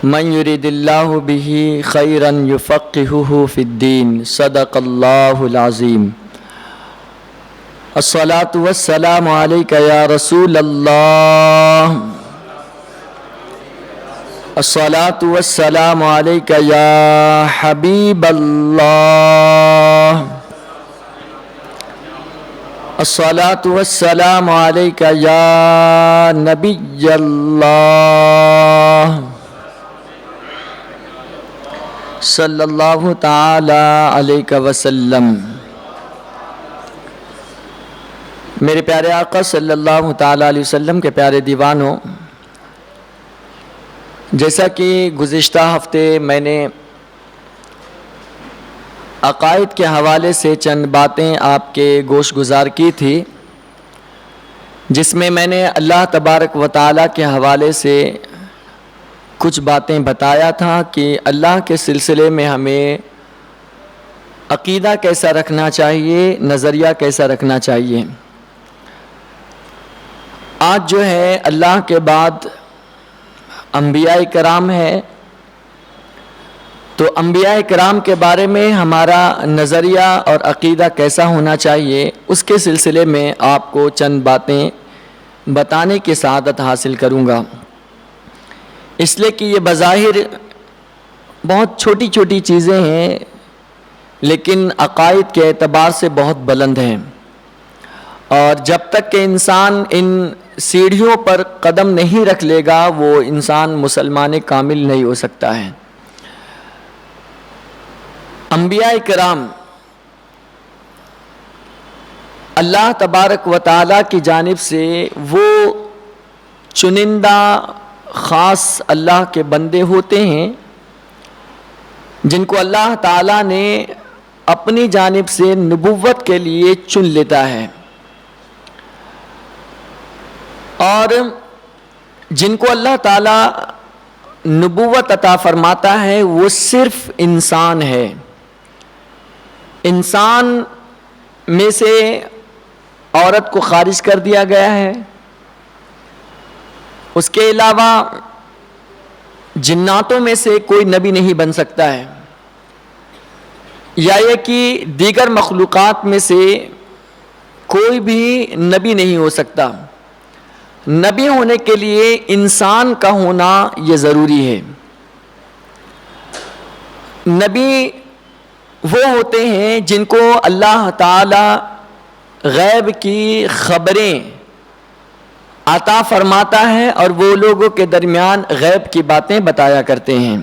من یرید اللہ بہ خیرا یفقہہ فی الدین صدق اللہ العظیم۔ الصلاۃ والسلام علیک یا رسول اللہ، الصلاۃ والسلام علیک یا حبیب اللہ، الصلاۃ والسلام علیک یا نبی اللہ، صلی اللہ تعالی علیہ وسلم۔ میرے پیارے آقا صلی اللہ تعالی علیہ وسلم کے پیارے دیوانوں، جیسا کہ گزشتہ ہفتے میں نے عقائد کے حوالے سے چند باتیں آپ کے گوش گزار کی تھی، جس میں نے اللہ تبارک و تعالیٰ کے حوالے سے کچھ باتیں بتایا تھا کہ اللہ کے سلسلے میں ہمیں عقیدہ کیسا رکھنا چاہیے، نظریہ کیسا رکھنا چاہیے۔ آج جو ہے اللہ کے بعد انبیاء کرام ہے، تو انبیاء کرام کے بارے میں ہمارا نظریہ اور عقیدہ کیسا ہونا چاہیے، اس کے سلسلے میں آپ کو چند باتیں بتانے کی سعادت حاصل کروں گا، اس لیے کہ یہ بظاہر بہت چھوٹی چھوٹی چیزیں ہیں، لیکن عقائد کے اعتبار سے بہت بلند ہیں، اور جب تک کہ انسان ان سیڑھیوں پر قدم نہیں رکھ لے گا وہ انسان مسلمان کامل نہیں ہو سکتا ہے۔ انبیاء کرام اللہ تبارک و تعالیٰ کی جانب سے وہ چنندہ خاص اللہ کے بندے ہوتے ہیں جن کو اللہ تعالیٰ نے اپنی جانب سے نبوت کے لیے چن لیتا ہے، اور جن کو اللہ تعالیٰ نبوت عطا فرماتا ہے وہ صرف انسان ہے۔ انسان میں سے عورت کو خارج کر دیا گیا ہے، اس کے علاوہ جناتوں میں سے کوئی نبی نہیں بن سکتا ہے، یا یہ کہ دیگر مخلوقات میں سے کوئی بھی نبی نہیں ہو سکتا۔ نبی ہونے کے لیے انسان کا ہونا یہ ضروری ہے۔ نبی وہ ہوتے ہیں جن کو اللہ تعالی غیب کی خبریں عطا فرماتا ہے اور وہ لوگوں کے درمیان غیب کی باتیں بتایا کرتے ہیں۔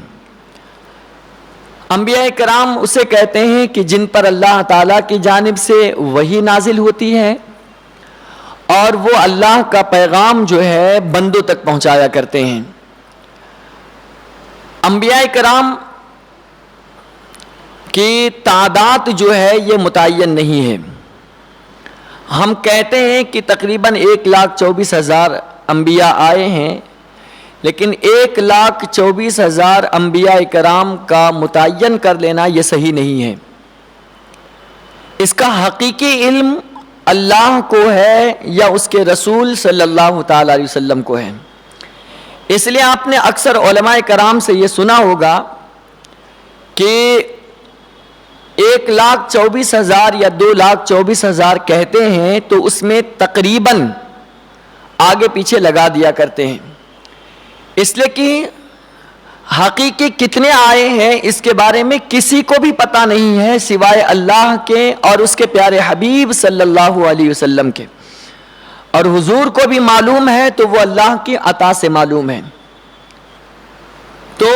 انبیاء کرام اسے کہتے ہیں کہ جن پر اللہ تعالیٰ کی جانب سے وحی نازل ہوتی ہے اور وہ اللہ کا پیغام جو ہے بندوں تک پہنچایا کرتے ہیں۔ انبیاء کرام کی تعداد جو ہے یہ متعین نہیں ہے۔ ہم کہتے ہیں کہ تقریباً 1,24,000 انبیاء آئے ہیں، لیکن 1,24,000 انبیاء کرام کا متعین کر لینا یہ صحیح نہیں ہے۔ اس کا حقیقی علم اللہ کو ہے یا اس کے رسول صلی اللہ تعالی علیہ وسلم کو ہے۔ اس لیے آپ نے اکثر علماء کرام سے یہ سنا ہوگا کہ 1,24,000 یا 2,24,000 کہتے ہیں تو اس میں تقریباً آگے پیچھے لگا دیا کرتے ہیں، اس لیے کہ حقیقی کتنے آئے ہیں اس کے بارے میں کسی کو بھی پتہ نہیں ہے سوائے اللہ کے اور اس کے پیارے حبیب صلی اللہ علیہ وسلم کے، اور حضور کو بھی معلوم ہے تو وہ اللہ کی عطا سے معلوم ہے۔ تو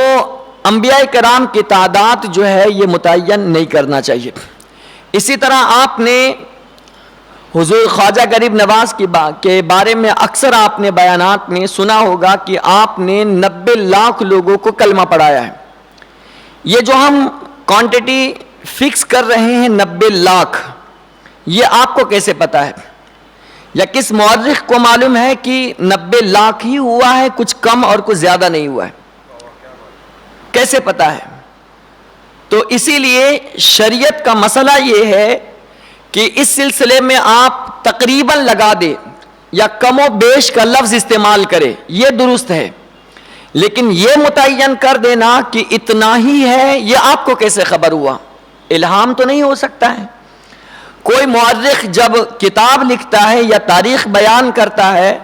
انبیاء کرام کی تعداد جو ہے یہ متعین نہیں کرنا چاہیے۔ اسی طرح آپ نے حضور خواجہ غریب نواز کے بارے میں اکثر آپ نے بیانات میں سنا ہوگا کہ آپ نے 90 لاکھ لوگوں کو کلمہ پڑھایا ہے۔ یہ جو ہم کوانٹٹی فکس کر رہے ہیں 90 لاکھ، یہ آپ کو کیسے پتا ہے؟ یا کس مورخ کو معلوم ہے کہ 90 لاکھ ہی ہوا ہے، کچھ کم اور کچھ زیادہ نہیں ہوا ہے؟ کیسے پتا ہے؟ تو اسی لیے شریعت کا مسئلہ یہ ہے کہ اس سلسلے میں آپ تقریباً لگا دیں یا کم و بیش کا لفظ استعمال کرے، یہ درست ہے، لیکن یہ متعین کر دینا کہ اتنا ہی ہے، یہ آپ کو کیسے خبر ہوا؟ الہام تو نہیں ہو سکتا ہے۔ کوئی مورخ جب کتاب لکھتا ہے یا تاریخ بیان کرتا ہے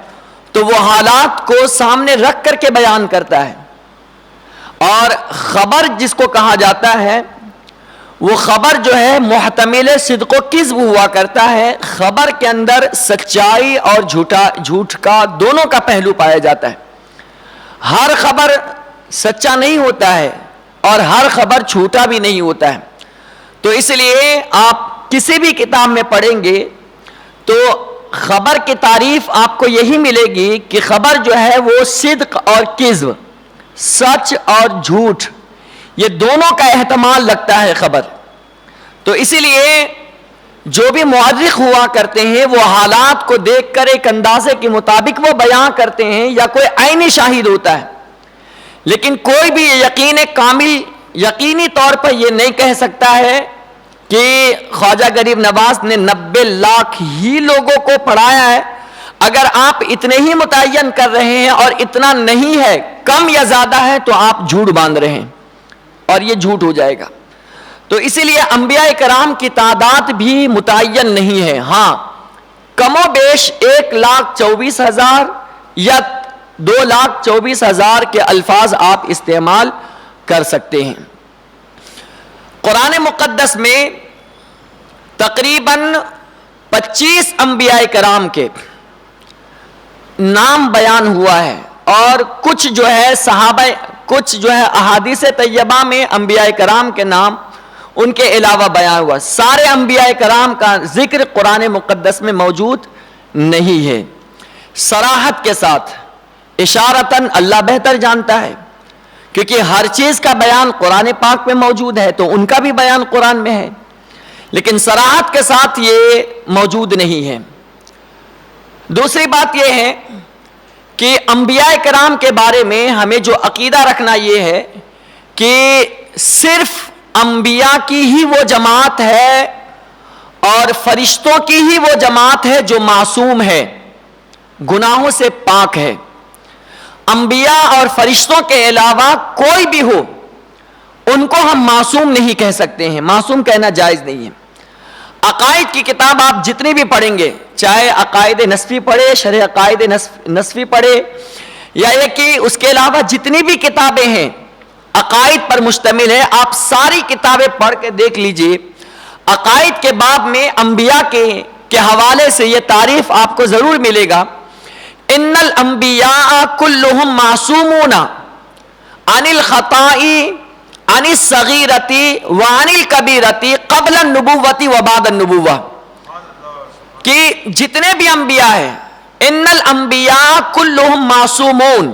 تو وہ حالات کو سامنے رکھ کر کے بیان کرتا ہے، اور خبر جس کو کہا جاتا ہے وہ خبر جو ہے محتمل صدق و کذب ہوا کرتا ہے۔ خبر کے اندر سچائی اور جھوٹ کا دونوں کا پہلو پایا جاتا ہے۔ ہر خبر سچا نہیں ہوتا ہے اور ہر خبر جھوٹا بھی نہیں ہوتا ہے۔ تو اس لیے آپ کسی بھی کتاب میں پڑھیں گے تو خبر کی تعریف آپ کو یہی ملے گی کہ خبر جو ہے وہ صدق اور کذب، سچ اور جھوٹ، یہ دونوں کا احتمال لگتا ہے خبر۔ تو اسی لیے جو بھی مورخ ہوا کرتے ہیں وہ حالات کو دیکھ کر ایک اندازے کے مطابق وہ بیان کرتے ہیں، یا کوئی عینی شاہد ہوتا ہے، لیکن کوئی بھی یقینی طور پر یہ نہیں کہہ سکتا ہے کہ خواجہ غریب نواز نے 90 لاکھ ہی لوگوں کو پڑھایا ہے۔ اگر آپ اتنے ہی متعین کر رہے ہیں اور اتنا نہیں ہے، کم یا زیادہ ہے، تو آپ جھوٹ باندھ رہے ہیں اور یہ جھوٹ ہو جائے گا۔ تو اسی لیے انبیاء کرام کی تعداد بھی متعین نہیں ہے۔ ہاں، کم و بیش 1,24,000 یا 2,24,000 کے الفاظ آپ استعمال کر سکتے ہیں۔ قرآن مقدس میں تقریباً 25 انبیاء کرام کے نام بیان ہوا ہے، اور کچھ جو ہے احادیث طیبہ میں انبیاء کرام کے نام ان کے علاوہ بیان ہوا۔ سارے انبیاء کرام کا ذکر قرآن مقدس میں موجود نہیں ہے۔ صراحت کے ساتھ اشارتاً اللہ بہتر جانتا ہے، کیونکہ ہر چیز کا بیان قرآن پاک میں موجود ہے تو ان کا بھی بیان قرآن میں ہے، لیکن صراحت کے ساتھ یہ موجود نہیں ہے۔ دوسری بات یہ ہے کہ انبیاء کرام کے بارے میں ہمیں جو عقیدہ رکھنا یہ ہے کہ صرف انبیاء کی ہی وہ جماعت ہے اور فرشتوں کی ہی وہ جماعت ہے جو معصوم ہے، گناہوں سے پاک ہے۔ انبیاء اور فرشتوں کے علاوہ کوئی بھی ہو ان کو ہم معصوم نہیں کہہ سکتے ہیں، معصوم کہنا جائز نہیں ہے۔ عقائد کی کتاب آپ جتنی بھی پڑھیں گے، چاہے عقائد نسفی پڑھے، شرح عقائد نسفی پڑھے، یا یہ کہ اس کے علاوہ جتنی بھی کتابیں ہیں عقائد پر مشتمل ہے، آپ ساری کتابیں پڑھ کے دیکھ لیجئے۔ عقائد کے باب میں انبیاء کے حوالے سے یہ تعریف آپ کو ضرور ملے گا، ان الانبیاء کلہم معصومون عن الخطاء عن الصغیرۃ وعن الکبیرۃ قبل النبوۃ وبعد النبوۃ، کہ جتنے بھی انبیاء ہیں ان الانبیاء کلہم معصومون،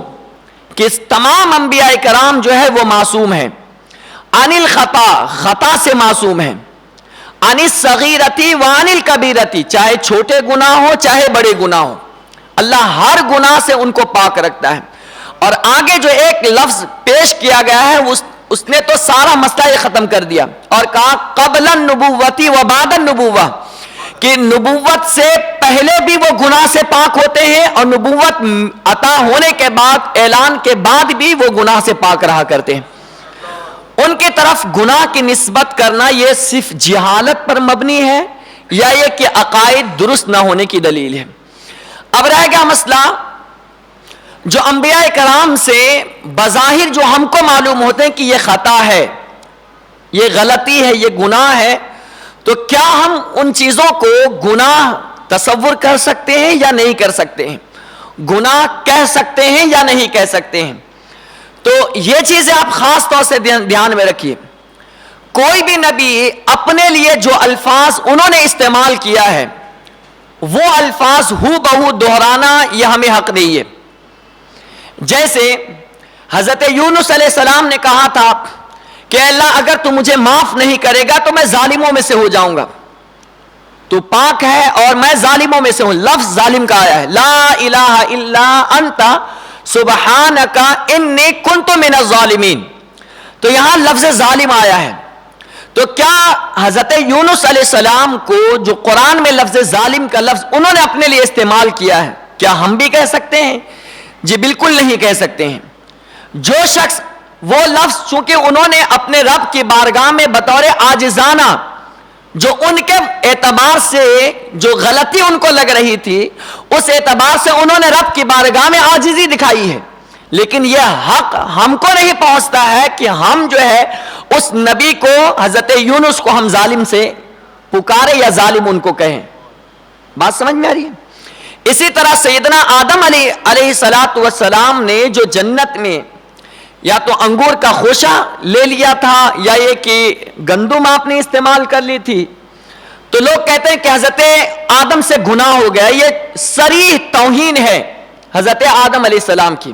کہ تمام انبیاء کرام جو ہے وہ معصوم ہیں، عن الخطا، خطا سے معصوم ہیں، عن الصغیرۃ وعن الکبیرۃ، چاہے چھوٹے گناہ ہو چاہے بڑے گناہ ہو، اللہ ہر گناہ سے ان کو پاک رکھتا ہے۔ اور آگے جو ایک لفظ پیش کیا گیا ہے اس نے تو سارا مسئلہ یہ ختم کر دیا اور کہا قبل النبوۃ و بعد النبوۃ، کہ نبوت سے پہلے بھی وہ گناہ سے پاک ہوتے ہیں اور نبوت عطا ہونے کے بعد، اعلان کے بعد بھی وہ گناہ سے پاک رہا کرتے ہیں۔ ان کی طرف گناہ کی نسبت کرنا یہ صرف جہالت پر مبنی ہے یا یہ کہ عقائد درست نہ ہونے کی دلیل ہے؟ اب رہ گیا مسئلہ جو انبیاء کرام سے بظاہر جو ہم کو معلوم ہوتے ہیں کہ یہ خطا ہے، یہ غلطی ہے، یہ گناہ ہے، تو کیا ہم ان چیزوں کو گناہ تصور کر سکتے ہیں یا نہیں کر سکتے ہیں؟ گناہ کہہ سکتے ہیں یا نہیں کہہ سکتے ہیں؟ تو یہ چیزیں آپ خاص طور سے دھیان میں رکھیے۔ کوئی بھی نبی اپنے لیے جو الفاظ انہوں نے استعمال کیا ہے وہ الفاظ ہو بہو دہرانا یہ ہمیں حق نہیں ہے۔ جیسے حضرت یونس علیہ السلام نے کہا تھا کہ اللہ اگر تو مجھے معاف نہیں کرے گا تو میں ظالموں میں سے ہو جاؤں گا، تو پاک ہے اور میں ظالموں میں سے ہوں۔ لفظ ظالم کا آیا ہے، لا الہ الا انت سبحانک انی کنت من الظالمین، تو یہاں لفظ ظالم آیا ہے۔ تو کیا حضرت یونس علیہ السلام کو جو قرآن میں لفظ ظالم کا لفظ انہوں نے اپنے لیے استعمال کیا ہے، کیا ہم بھی کہہ سکتے ہیں؟ جی بالکل نہیں کہہ سکتے ہیں۔ جو شخص وہ لفظ چونکہ انہوں نے اپنے رب کی بارگاہ میں بطور عاجزانہ جو ان کے اعتبار سے جو غلطی ان کو لگ رہی تھی اس اعتبار سے انہوں نے رب کی بارگاہ میں عاجزی دکھائی ہے، لیکن یہ حق ہم کو نہیں پہنچتا ہے کہ ہم جو ہے اس نبی کو حضرت یونس کو ہم ظالم سے پکارے یا ظالم ان کو کہیں. بات سمجھ میں آ رہی ہے؟ اسی طرح سیدنا آدم علیہ السلام نے جو جنت میں یا تو انگور کا خوشہ لے لیا تھا یا یہ کہ گندم آپ نے استعمال کر لی تھی، تو لوگ کہتے ہیں کہ حضرت آدم سے گناہ ہو گیا. یہ صریح توہین ہے حضرت آدم علیہ السلام کی.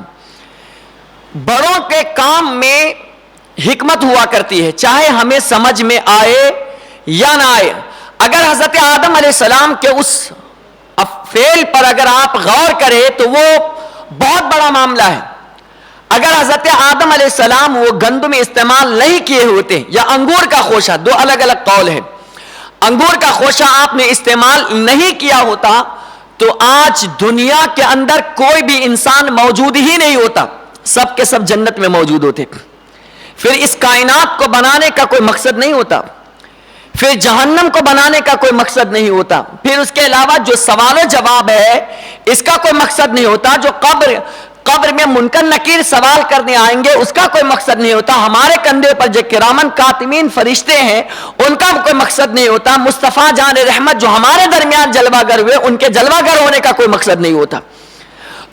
بڑوں کے کام میں حکمت ہوا کرتی ہے، چاہے ہمیں سمجھ میں آئے یا نہ آئے. اگر حضرت آدم علیہ السلام کے اس فعل پر اگر آپ غور کریں تو وہ بہت بڑا معاملہ ہے. اگر حضرت آدم علیہ السلام وہ گندم استعمال نہیں کیے ہوتے یا انگور کا خوشہ، دو الگ الگ قول ہے، انگور کا خوشہ آپ نے استعمال نہیں کیا ہوتا تو آج دنیا کے اندر کوئی بھی انسان موجود ہی نہیں ہوتا، سب کے سب جنت میں موجود ہوتے. پھر اس کائنات کو بنانے کا کوئی مقصد نہیں ہوتا، پھر جہنم کو بنانے کا کوئی مقصد نہیں ہوتا، پھر اس کے علاوہ جو سوال و جواب ہے اس کا کوئی مقصد نہیں ہوتا، جو قبر میں منکر نکیر سوال کرنے آئیں گے اس کا کوئی مقصد نہیں ہوتا، ہمارے کندھے پر جو کرامن کاتمین فرشتے ہیں ان کا کوئی مقصد نہیں ہوتا، مصطفیٰ جان رحمت جو ہمارے درمیان جلوہ گر ہوئے ان کے جلوہ گر ہونے کا کوئی مقصد نہیں ہوتا.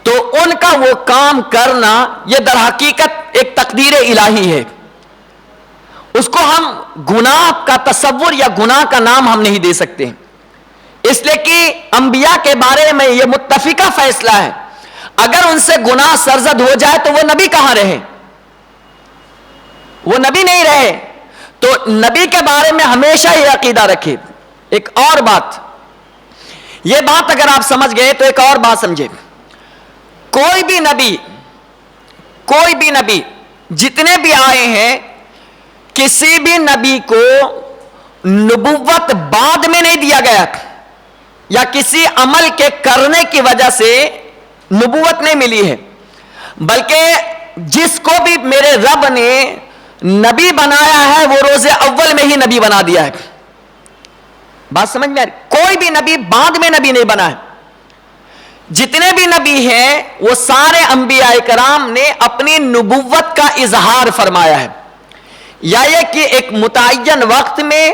تو ان کا وہ کام کرنا یہ در حقیقت ایک تقدیر الہی ہے. اس کو ہم گناہ کا تصور یا گناہ کا نام ہم نہیں دے سکتے، اس لیے کہ انبیاء کے بارے میں یہ متفقہ فیصلہ ہے. اگر ان سے گناہ سرزد ہو جائے تو وہ نبی کہاں رہے؟ وہ نبی نہیں رہے. تو نبی کے بارے میں ہمیشہ یہ عقیدہ رکھے. ایک اور بات، یہ بات اگر آپ سمجھ گئے تو ایک اور بات سمجھے. کوئی بھی نبی جتنے بھی آئے ہیں کسی بھی نبی کو نبوت بعد میں نہیں دیا گیا یا کسی عمل کے کرنے کی وجہ سے نبوت نہیں ملی ہے، بلکہ جس کو بھی میرے رب نے نبی بنایا ہے وہ روز اول میں ہی نبی بنا دیا ہے. بات سمجھ میں آ رہی؟ کوئی بھی نبی بعد میں نبی نہیں بنا ہے. جتنے بھی نبی ہیں وہ سارے انبیاء کرام نے اپنی نبوت کا اظہار فرمایا ہے، یا یہ کہ ایک متعین وقت میں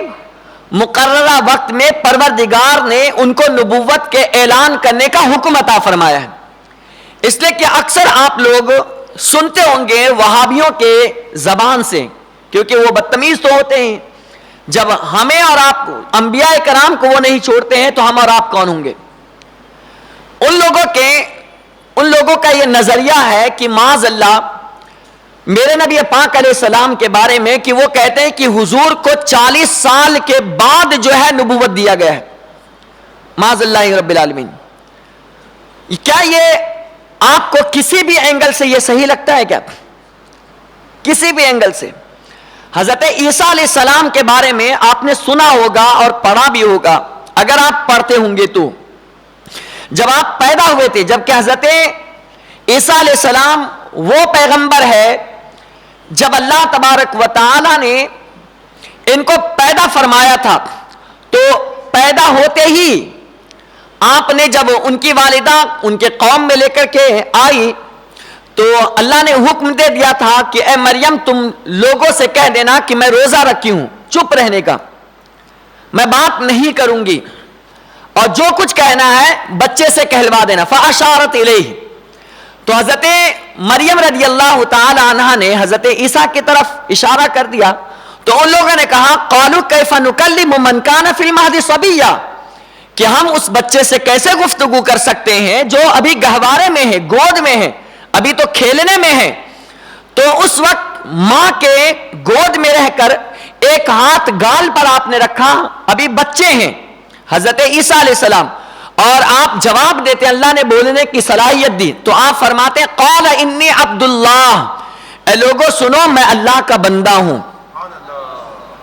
مقررہ وقت میں پروردگار نے ان کو نبوت کے اعلان کرنے کا حکم عطا فرمایا ہے. اس لیے کہ اکثر آپ لوگ سنتے ہوں گے وہابیوں کے زبان سے، کیونکہ وہ بدتمیز تو ہوتے ہیں، جب ہمیں اور آپ انبیاء کرام کو وہ نہیں چھوڑتے ہیں تو ہم اور آپ کون ہوں گے؟ ان لوگوں کا یہ نظریہ ہے کہ معاذ اللہ میرے نبی پاک علیہ السلام کے بارے میں کہ وہ کہتے ہیں کہ حضور کو 40 سال کے بعد جو ہے نبوت دیا گیا ہے. معاذ اللہ رب العالمین. کیا یہ آپ کو کسی بھی اینگل سے یہ صحیح لگتا ہے کیا؟ کسی بھی اینگل سے؟ حضرت عیسیٰ علیہ السلام کے بارے میں آپ نے سنا ہوگا اور پڑھا بھی ہوگا، اگر آپ پڑھتے ہوں گے تو جب آپ پیدا ہوئے تھے، جبکہ حضرت عیسیٰ علیہ السلام وہ پیغمبر ہے جب اللہ تبارک و تعالی نے ان کو پیدا فرمایا تھا تو پیدا ہوتے ہی آپ نے جب ان کی والدہ ان کے قوم میں لے کر کے آئی تو اللہ نے حکم دے دیا تھا کہ اے مریم تم لوگوں سے کہہ دینا کہ میں روزہ رکھی ہوں، چپ رہنے کا، میں بات نہیں کروں گی، اور جو کچھ کہنا ہے بچے سے کہلوا دینا. فاشارت الیہ. تو حضرت مریم رضی اللہ تعالی عنہا نے حضرت عیسیٰ کی طرف اشارہ کر دیا تو ان لوگوں نے کہا قالوا کیف نکلم من کان فی المہد صبیا، کہ ہم اس بچے سے کیسے گفتگو کر سکتے ہیں جو ابھی گہوارے میں ہے، گود میں ہے، ابھی تو کھیلنے میں ہے. تو اس وقت ماں کے گود میں رہ کر ایک ہاتھ گال پر آپ نے رکھا، ابھی بچے ہیں حضرت عیسیٰ علیہ السلام، اور آپ جواب دیتے اللہ نے بولنے کی صلاحیت دی. تو آپ فرماتے قال انی عبد اللہ، اے لوگوں سنو میں اللہ کا بندہ ہوں.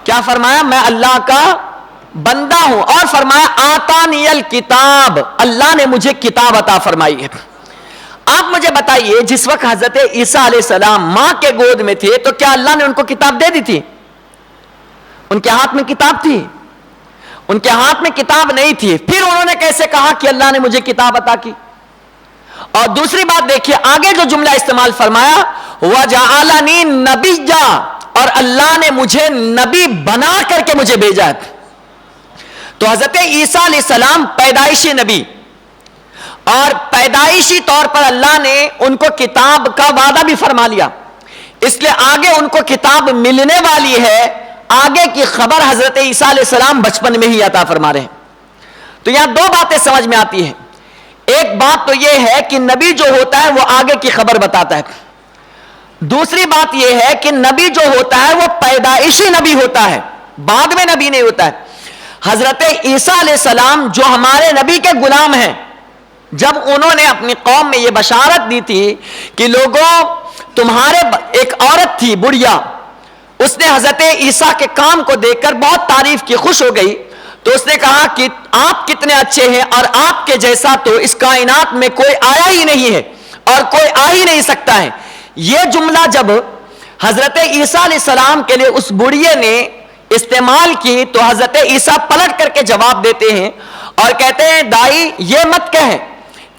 کیا فرمایا؟ میں اللہ کا بندہ ہوں. اور فرمایا آتانی الکتاب، اللہ نے مجھے کتاب عطا فرمائی ہے. آپ مجھے بتائیے جس وقت حضرت عیسیٰ علیہ السلام ماں کے گود میں تھے تو کیا اللہ نے ان کو کتاب دے دی تھی؟ ان کے ہاتھ میں کتاب تھی؟ ان کے ہاتھ میں کتاب نہیں تھی، پھر انہوں نے کیسے کہا کہ اللہ نے مجھے کتاب عطا کی؟ اور دوسری بات دیکھیے آگے جو جملہ استعمال فرمایا وَجَعَلَنِي نَبِيًّا، اور اللہ نے مجھے نبی بنا کر کے مجھے بھیجا ہے۔ تو حضرت عیسیٰ علیہ السلام پیدائشی نبی، اور پیدائشی طور پر اللہ نے ان کو کتاب کا وعدہ بھی فرما لیا، اس لیے آگے ان کو کتاب ملنے والی ہے۔ آگے کی خبر حضرت عیسیٰ علیہ السلام بچپن میں ہی عطا فرما رہے ہیں۔ تو یہاں دو باتیں سمجھ میں آتی ہیں، ایک بات تو یہ ہے کہ نبی جو ہوتا ہے وہ آگے کی خبر بتاتا ہے، دوسری بات یہ ہے کہ نبی جو ہوتا ہے وہ پیدائشی نبی ہوتا ہے، بعد میں نبی نہیں ہوتا ہے۔ حضرت عیسیٰ علیہ السلام جو ہمارے نبی کے غلام ہیں، جب انہوں نے اپنی قوم میں یہ بشارت دی تھی کہ لوگوں تمہارے، ایک عورت تھی بڑھیا، اس نے حضرت عیسیٰ کے کام کو دیکھ کر بہت تعریف کی، خوش ہو گئی، تو اس نے کہا کہ آپ کتنے اچھے ہیں، اور آپ کے جیسا تو اس کائنات میں کوئی آیا ہی نہیں ہے اور کوئی آ ہی نہیں سکتا ہے۔ یہ جملہ جب حضرت عیسیٰ علیہ السلام کے لیے اس بڑھیے نے استعمال کی تو حضرت عیسیٰ پلٹ کر کے جواب دیتے ہیں اور کہتے ہیں دائی یہ مت کہیں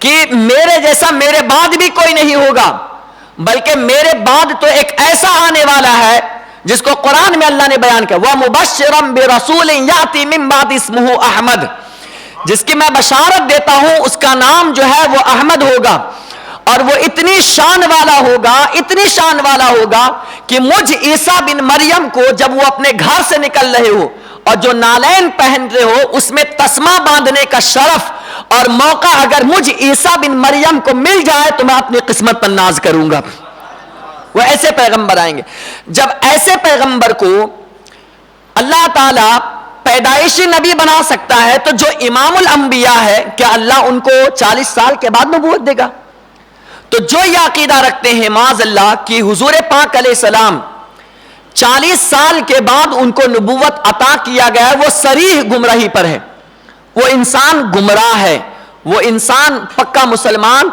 کہ میرے جیسا میرے بعد بھی کوئی نہیں ہوگا، بلکہ میرے بعد تو ایک ایسا آنے والا ہے جس کو قرآن میں اللہ نے بیان کیا وَمُبَشِّرًا بِرَسُولٍ يَأْتِي مِن بَعْدِ اسْمُهُ احمد، جس کی میں بشارت دیتا ہوں اس کا نام جو ہے وہ احمد ہوگا، اور وہ اتنی شان والا ہوگا، اتنی شان والا ہوگا کہ مجھ عیسیٰ بن مریم کو جب وہ اپنے گھر سے نکل رہے ہو اور جو نالین پہن رہے ہو اس میں تسمہ باندھنے کا شرف اور موقع اگر مجھ عیسیٰ بن مریم کو مل جائے تو میں اپنی قسمت پر ناز کروں گا۔ وہ ایسے پیغمبر آئیں گے۔ جب ایسے پیغمبر کو اللہ تعالیٰ پیدائشی نبی بنا سکتا ہے تو جو امام الانبیاء ہے کیا اللہ ان کو 40 سال کے بعد نبوت دے گا؟ تو جو یہ عقیدہ رکھتے ہیں معاذ اللہ کہ حضور پاک علیہ السلام 40 سال کے بعد ان کو نبوت عطا کیا گیا ہے، وہ صریح گمراہی پر ہے، وہ انسان گمراہ ہے، وہ انسان پکا مسلمان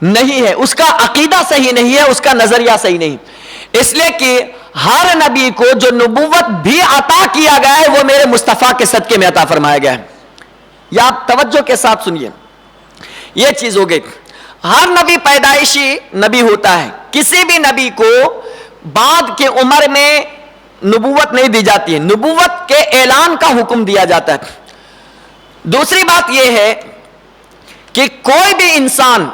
نہیں ہے، اس کا عقیدہ صحیح نہیں ہے، اس کا نظریہ صحیح نہیں، اس لیے کہ ہر نبی کو جو نبوت بھی عطا کیا گیا ہے وہ میرے مصطفیٰ کے صدقے میں عطا فرمایا گیا ہے۔ یا آپ توجہ کے ساتھ سنیے، یہ چیز ہو گئی، ہر نبی پیدائشی نبی ہوتا ہے، کسی بھی نبی کو بعد کے عمر میں نبوت نہیں دی جاتی ہے، نبوت کے اعلان کا حکم دیا جاتا ہے۔ دوسری بات یہ ہے کہ کوئی بھی انسان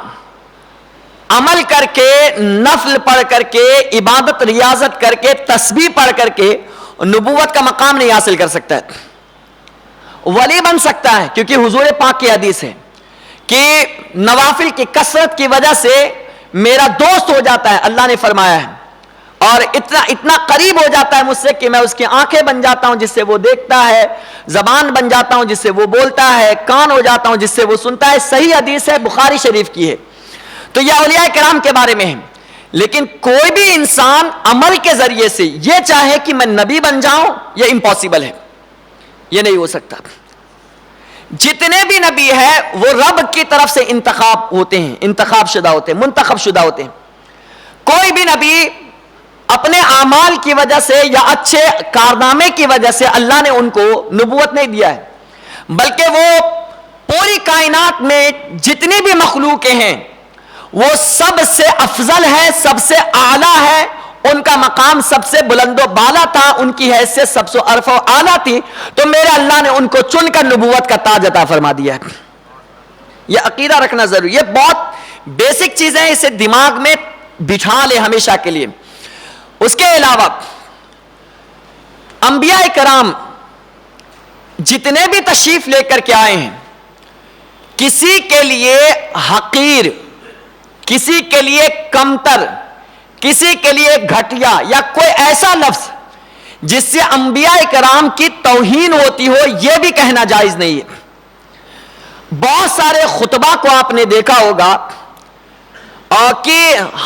عمل کر کے، نفل پڑھ کر کے، عبادت ریاضت کر کے، تسبیح پڑھ کر کے نبوت کا مقام نہیں حاصل کر سکتا ہے، ولی بن سکتا ہے، کیونکہ حضور پاک کی حدیث ہے کہ نوافل کی کثرت کی وجہ سے میرا دوست ہو جاتا ہے، اللہ نے فرمایا ہے، اور اتنا قریب ہو جاتا ہے مجھ سے کہ میں اس کی آنکھیں بن جاتا ہوں جس سے وہ دیکھتا ہے، زبان بن جاتا ہوں جس سے وہ بولتا ہے، کان ہو جاتا ہوں جس سے وہ سنتا ہے۔ صحیح حدیث ہے، بخاری شریف کی ہے۔ تو یہ اولیاء کرام کے بارے میں ہے، لیکن کوئی بھی انسان عمل کے ذریعے سے یہ چاہے کہ میں نبی بن جاؤں، یہ امپاسبل ہے، یہ نہیں ہو سکتا۔ جتنے بھی نبی ہیں وہ رب کی طرف سے انتخاب ہوتے ہیں، انتخاب شدہ ہوتے ہیں، منتخب شدہ ہوتے ہیں۔ کوئی بھی نبی اپنے اعمال کی وجہ سے یا اچھے کارنامے کی وجہ سے اللہ نے ان کو نبوت نہیں دیا ہے، بلکہ وہ پوری کائنات میں جتنی بھی مخلوقیں ہیں وہ سب سے افضل ہے، سب سے اعلیٰ ہے، ان کا مقام سب سے بلند و بالا تھا، ان کی حیثیت سب سے عرف و اعلیٰ تھی، تو میرے اللہ نے ان کو چن کر نبوت کا تاج عطا فرما دیا ہے۔ یہ عقیدہ رکھنا ضروری، یہ بہت بیسک چیزیں، اسے دماغ میں بٹھا لے ہمیشہ کے لیے۔ اس کے علاوہ انبیاء کرام جتنے بھی تشریف لے کر کے آئے ہیں، کسی کے لیے حقیر، کسی کے لیے کمتر، کسی کے لیے گھٹیا یا کوئی ایسا لفظ جس سے انبیاء کرام کی توہین ہوتی ہو، یہ بھی کہنا جائز نہیں ہے۔ بہت سارے خطبہ کو آپ نے دیکھا ہوگا اور کہ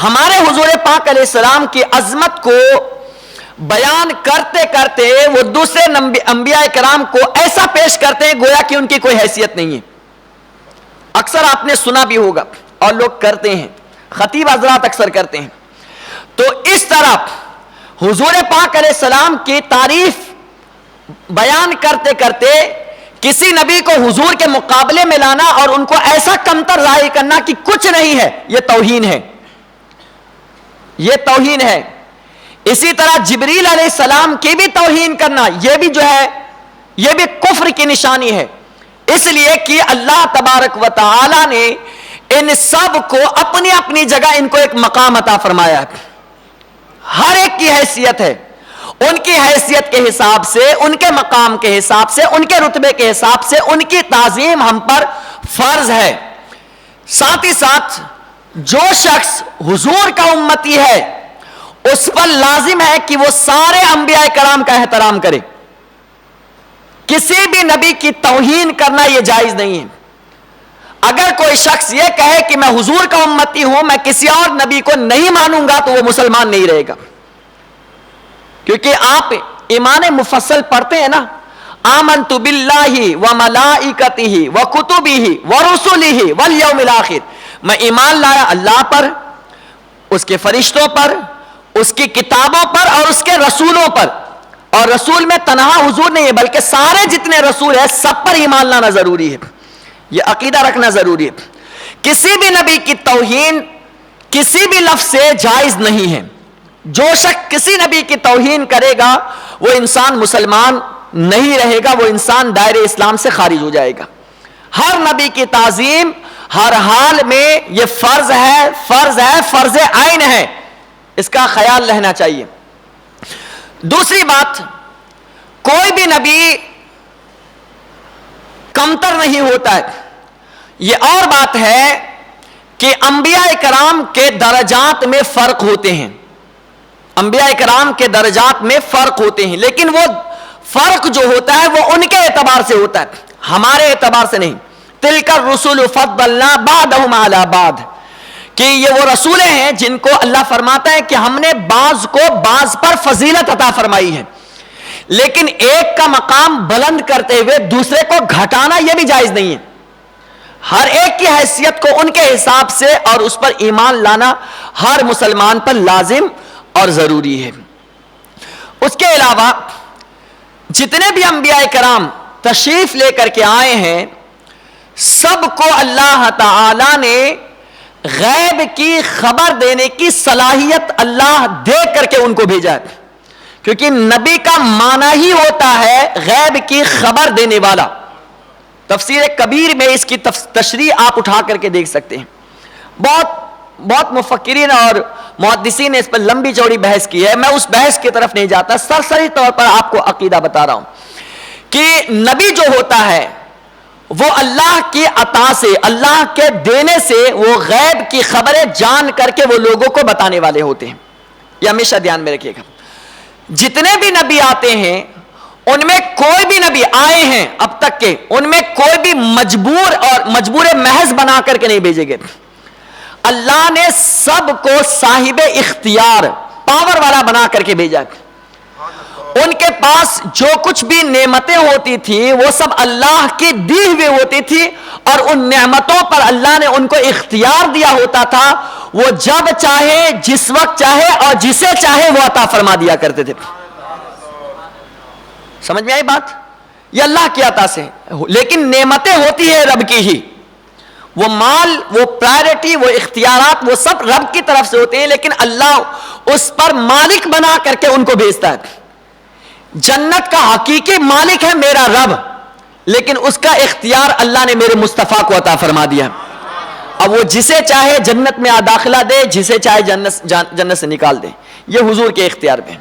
ہمارے حضور پاک علیہ السلام کی عظمت کو بیان کرتے کرتے وہ دوسرے انبیاء کرام کو ایسا پیش کرتے ہیں گویا کہ ان کی کوئی حیثیت نہیں ہے۔ اکثر آپ نے سنا بھی ہوگا اور لوگ کرتے ہیں، خطیب حضرات اکثر کرتے ہیں. تو اس طرح حضور پاک علیہ السلام کی تعریف بیان کرتے کرتے کسی نبی کو حضور کے مقابلے میں لانا اور ان کو ایسا کمتر ظاہر کرنا کہ کچھ نہیں ہے، یہ توہین ہے، یہ توہین ہے. اسی طرح جبریل علیہ السلام کی بھی توہین کرنا، یہ بھی جو ہے یہ بھی کفر کی نشانی ہے. اس لیے کہ اللہ تبارک و تعالی نے ان سب کو اپنی اپنی جگہ ان کو ایک مقام عطا فرمایا ہے. ہر ایک کی حیثیت ہے، ان کی حیثیت کے حساب سے، ان کے مقام کے حساب سے، ان کے رتبے کے حساب سے ان کی تعظیم ہم پر فرض ہے. ساتھ ہی ساتھ جو شخص حضور کا امتی ہے اس پر لازم ہے کہ وہ سارے انبیاء کرام کا احترام کرے. کسی بھی نبی کی توہین کرنا یہ جائز نہیں ہے. اگر کوئی شخص یہ کہے کہ میں حضور کا امتی ہوں، میں کسی اور نبی کو نہیں مانوں گا، تو وہ مسلمان نہیں رہے گا. کیونکہ آپ ایمان مفصل پڑھتے ہیں نا، آمنت باللہ وملائکتہ وکتبہ ورسلہ والیوم الآخر، میں ایمان لایا اللہ پر، اس کے فرشتوں پر، اس کی کتابوں پر اور اس کے رسولوں پر. اور رسول میں تنہا حضور نہیں ہے بلکہ سارے جتنے رسول ہیں سب پر ایمان لانا ضروری ہے، یہ عقیدہ رکھنا ضروری ہے. کسی بھی نبی کی توہین کسی بھی لفظ سے جائز نہیں ہے. جو شخص کسی نبی کی توہین کرے گا وہ انسان مسلمان نہیں رہے گا، وہ انسان دائرے اسلام سے خارج ہو جائے گا. ہر نبی کی تعظیم ہر حال میں یہ فرض ہے، فرض ہے، فرض عین ہے، اس کا خیال رہنا چاہیے. دوسری بات، کوئی بھی نبی کمتر نہیں ہوتا ہے. یہ اور بات ہے کہ انبیاء کرام کے درجات میں فرق ہوتے ہیں، انبیاء کرام کے درجات میں فرق ہوتے ہیں، لیکن وہ فرق جو ہوتا ہے وہ ان کے اعتبار سے ہوتا ہے، ہمارے اعتبار سے نہیں. تلک الرسل فضلنا بعضهم علی بعض، کہ یہ وہ رسولیں ہیں جن کو اللہ فرماتا ہے کہ ہم نے بعض کو بعض پر فضیلت عطا فرمائی ہے. لیکن ایک کا مقام بلند کرتے ہوئے دوسرے کو گھٹانا یہ بھی جائز نہیں ہے. ہر ایک کی حیثیت کو ان کے حساب سے اور اس پر ایمان لانا ہر مسلمان پر لازم اور ضروری ہے. اس کے علاوہ جتنے بھی انبیاء کرام تشریف لے کر کے آئے ہیں سب کو اللہ تعالی نے غیب کی خبر دینے کی صلاحیت اللہ دے کر کے ان کو بھیجا ہے. کیونکہ نبی کا معنی ہی ہوتا ہے غیب کی خبر دینے والا. تفسیر کبیر میں اس کی تشریح آپ اٹھا کر کے دیکھ سکتے ہیں. بہت مفکرین اور محدثین نے اس پر لمبی چوڑی بحث کی ہے، میں اس بحث کی طرف نہیں جاتا، سرسری طور پر آپ کو عقیدہ بتا رہا ہوں کہ نبی جو ہوتا ہے وہ اللہ کی عطا سے، اللہ کے دینے سے وہ غیب کی خبریں جان کر کے وہ لوگوں کو بتانے والے ہوتے ہیں. یہ ہمیشہ دھیان میں رکھیے گا. جتنے بھی نبی آتے ہیں ان میں کوئی بھی نبی آئے ہیں اب تک کے، ان میں کوئی بھی مجبور محض بنا کر کے نہیں بھیجے گئے. اللہ نے سب کو صاحب اختیار، پاور والا بنا کر کے بھیجا. ان کے پاس جو کچھ بھی نعمتیں ہوتی تھی وہ سب اللہ کی دی ہوئی ہوتی تھی، اور ان نعمتوں پر اللہ نے ان کو اختیار دیا ہوتا تھا. وہ جب چاہے، جس وقت چاہے اور جسے چاہے وہ عطا فرما دیا کرتے تھے. سمجھ میں آئی بات؟ یہ اللہ کی عطا سے، لیکن نعمتیں ہوتی ہے رب کی ہی. وہ مال، وہ پرائرٹی، وہ اختیارات وہ سب رب کی طرف سے ہوتے ہیں، لیکن اللہ اس پر مالک بنا کر کے ان کو بھیجتا ہے. جنت کا حقیقی مالک ہے میرا رب، لیکن اس کا اختیار اللہ نے میرے مصطفیٰ کو عطا فرما دیا. اب وہ جسے چاہے جنت میں داخلہ دے، جسے چاہے جنت سے نکال دے، یہ حضور کے اختیار میں.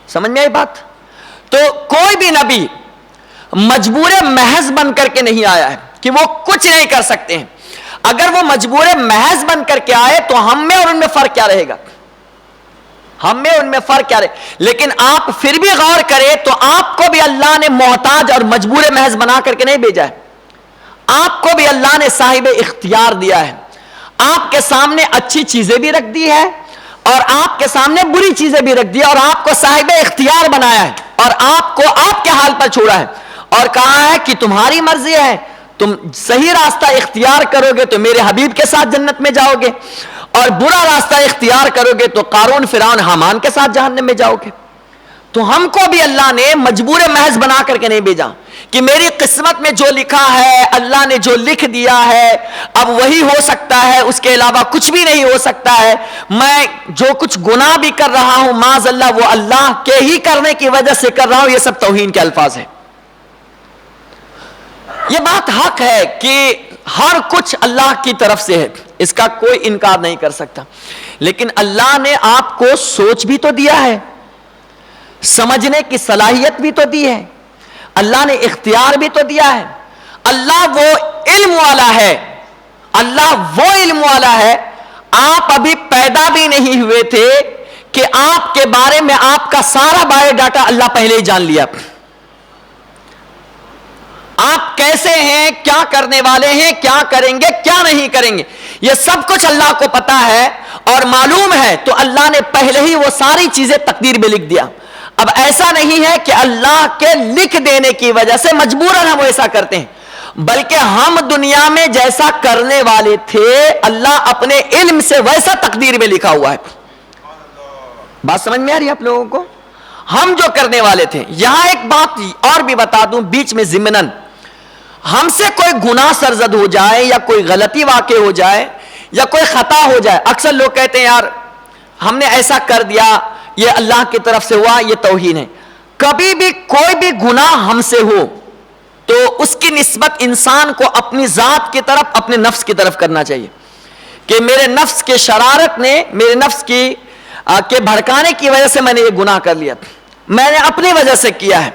سمجھ میں آئی بات؟ تو کوئی بھی نبی مجبور محض بن کر کے نہیں آیا ہے کہ وہ کچھ نہیں کر سکتے ہیں. اگر وہ مجبور محض بن کر کے آئے تو ہم میں اور ان میں فرق کیا رہے گا؟ ہم میں ان میں فرق کیا رہے؟ لیکن آپ پھر بھی غور کریں تو آپ کو بھی اللہ نے محتاج اور مجبور محض بنا کر کے نہیں بھیجا ہے. آپ کو بھی اللہ نے صاحب اختیار دیا ہے. آپ کے سامنے اچھی چیزیں بھی رکھ دی ہے اور آپ کے سامنے بری چیزیں بھی رکھ دی ہے، اور آپ کو صاحب اختیار بنایا ہے اور آپ کو آپ کے حال پر چھوڑا ہے اور کہا ہے کہ تمہاری مرضی ہے، تم صحیح راستہ اختیار کرو گے تو میرے حبیب کے ساتھ جنت میں جاؤ گے، اور برا راستہ اختیار کرو گے تو قارون فرعون حامان کے ساتھ جہنم میں جاؤ گے. تو ہم کو بھی اللہ نے مجبور محض بنا کر کے نہیں بھیجا کہ میری قسمت میں جو لکھا ہے، اللہ نے جو لکھ دیا ہے اب وہی ہو سکتا ہے، اس کے علاوہ کچھ بھی نہیں ہو سکتا ہے. میں جو کچھ گناہ بھی کر رہا ہوں معاذ اللہ وہ اللہ کے ہی کرنے کی وجہ سے کر رہا ہوں. یہ سب توہین کے الفاظ ہیں. یہ بات حق ہے کہ ہر کچھ اللہ کی طرف سے ہے، اس کا کوئی انکار نہیں کر سکتا. لیکن اللہ نے آپ کو سوچ بھی تو دیا ہے، سمجھنے کی صلاحیت بھی تو دی ہے، اللہ نے اختیار بھی تو دیا ہے. اللہ وہ علم والا ہے، اللہ وہ علم والا ہے. آپ ابھی پیدا بھی نہیں ہوئے تھے کہ آپ کے بارے میں آپ کا سارا بایو ڈاٹا اللہ پہلے ہی جان لیا. آپ کیسے ہیں، کیا کرنے والے ہیں، کیا کریں گے، کیا نہیں کریں گے، یہ سب کچھ اللہ کو پتا ہے اور معلوم ہے. تو اللہ نے پہلے ہی وہ ساری چیزیں تقدیر میں لکھ دیا. اب ایسا نہیں ہے کہ اللہ کے لکھ دینے کی وجہ سے مجبوراً ہم ایسا کرتے ہیں، بلکہ ہم دنیا میں جیسا کرنے والے تھے اللہ اپنے علم سے ویسا تقدیر میں لکھا ہوا ہے. بات سمجھ میں آ رہی ہے آپ لوگوں کو؟ ہم جو کرنے والے تھے. یہاں ایک بات اور بھی بتا دوں بیچ میں ضمناً، ہم سے کوئی گناہ سرزد ہو جائے یا کوئی غلطی واقع ہو جائے یا کوئی خطا ہو جائے، اکثر لوگ کہتے ہیں یار ہم نے ایسا کر دیا، یہ اللہ کی طرف سے ہوا، یہ توہین ہے. کبھی بھی کوئی بھی گناہ ہم سے ہو تو اس کی نسبت انسان کو اپنی ذات کی طرف، اپنے نفس کی طرف کرنا چاہیے کہ میرے نفس کے شرارت نے، میرے نفس کے بھڑکانے کی وجہ سے میں نے یہ گناہ کر لیا، میں نے اپنی وجہ سے کیا ہے.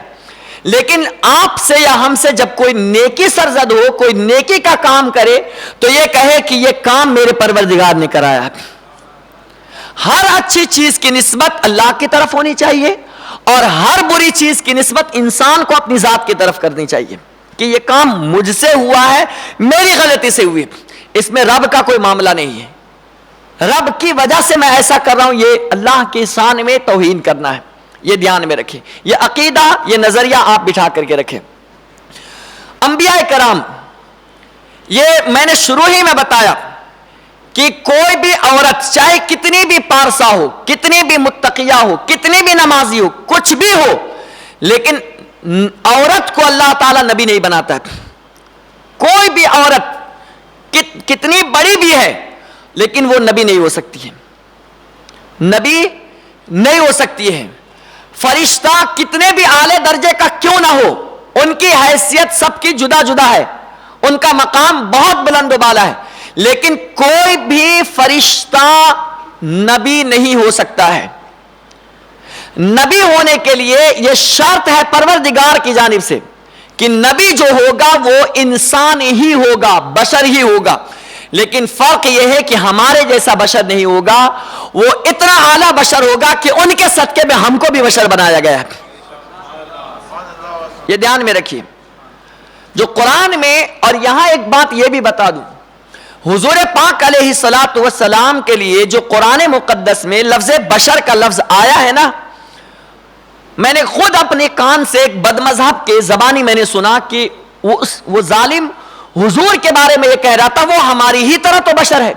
لیکن آپ سے یا ہم سے جب کوئی نیکی سرزد ہو، کوئی نیکی کا کام کرے تو یہ کہے کہ یہ کام میرے پروردگار نے کرایا. ہر اچھی چیز کی نسبت اللہ کی طرف ہونی چاہیے اور ہر بری چیز کی نسبت انسان کو اپنی ذات کی طرف کرنی چاہیے کہ یہ کام مجھ سے ہوا ہے، میری غلطی سے ہوئی. اس میں رب کا کوئی معاملہ نہیں ہے، رب کی وجہ سے میں ایسا کر رہا ہوں، یہ اللہ کی شان میں توہین کرنا ہے. یہ دھیان میں رکھیں، یہ عقیدہ، یہ نظریہ آپ بٹھا کر کے رکھیں. انبیاء کرام، یہ میں نے شروع ہی میں بتایا کہ کوئی بھی عورت چاہے کتنی بھی پارسا ہو، کتنی بھی متقیہ ہو، کتنی بھی نمازی ہو، کچھ بھی ہو، لیکن عورت کو اللہ تعالیٰ نبی نہیں بناتا. کوئی بھی عورت کتنی بڑی بھی ہے لیکن وہ نبی نہیں ہو سکتی ہے، نبی نہیں ہو سکتی ہے. فرشتہ کتنے بھی اعلی درجے کا کیوں نہ ہو، ان کی حیثیت سب کی جدا جدا ہے، ان کا مقام بہت بلند و بالا ہے، لیکن کوئی بھی فرشتہ نبی نہیں ہو سکتا ہے. نبی ہونے کے لیے یہ شرط ہے پروردگار کی جانب سے کہ نبی جو ہوگا وہ انسان ہی ہوگا، بشر ہی ہوگا. لیکن فرق یہ ہے کہ ہمارے جیسا بشر نہیں ہوگا، وہ اتنا اعلیٰ بشر ہوگا کہ ان کے صدقے میں ہم کو بھی بشر بنایا گیا ہے. یہ دھیان میں رکھیے. جو قرآن میں، اور یہاں ایک بات یہ بھی بتا دوں، حضور پاک علیہ الصلاۃ والسلام کے لیے جو قرآن مقدس میں لفظ بشر کا لفظ آیا ہے نا، میں نے خود اپنے کان سے ایک بد مذہب کے زبانی میں نے سنا کہ وہ ظالم حضور کے بارے میں یہ کہہ رہا تھا وہ ہماری ہی طرح تو بشر ہے.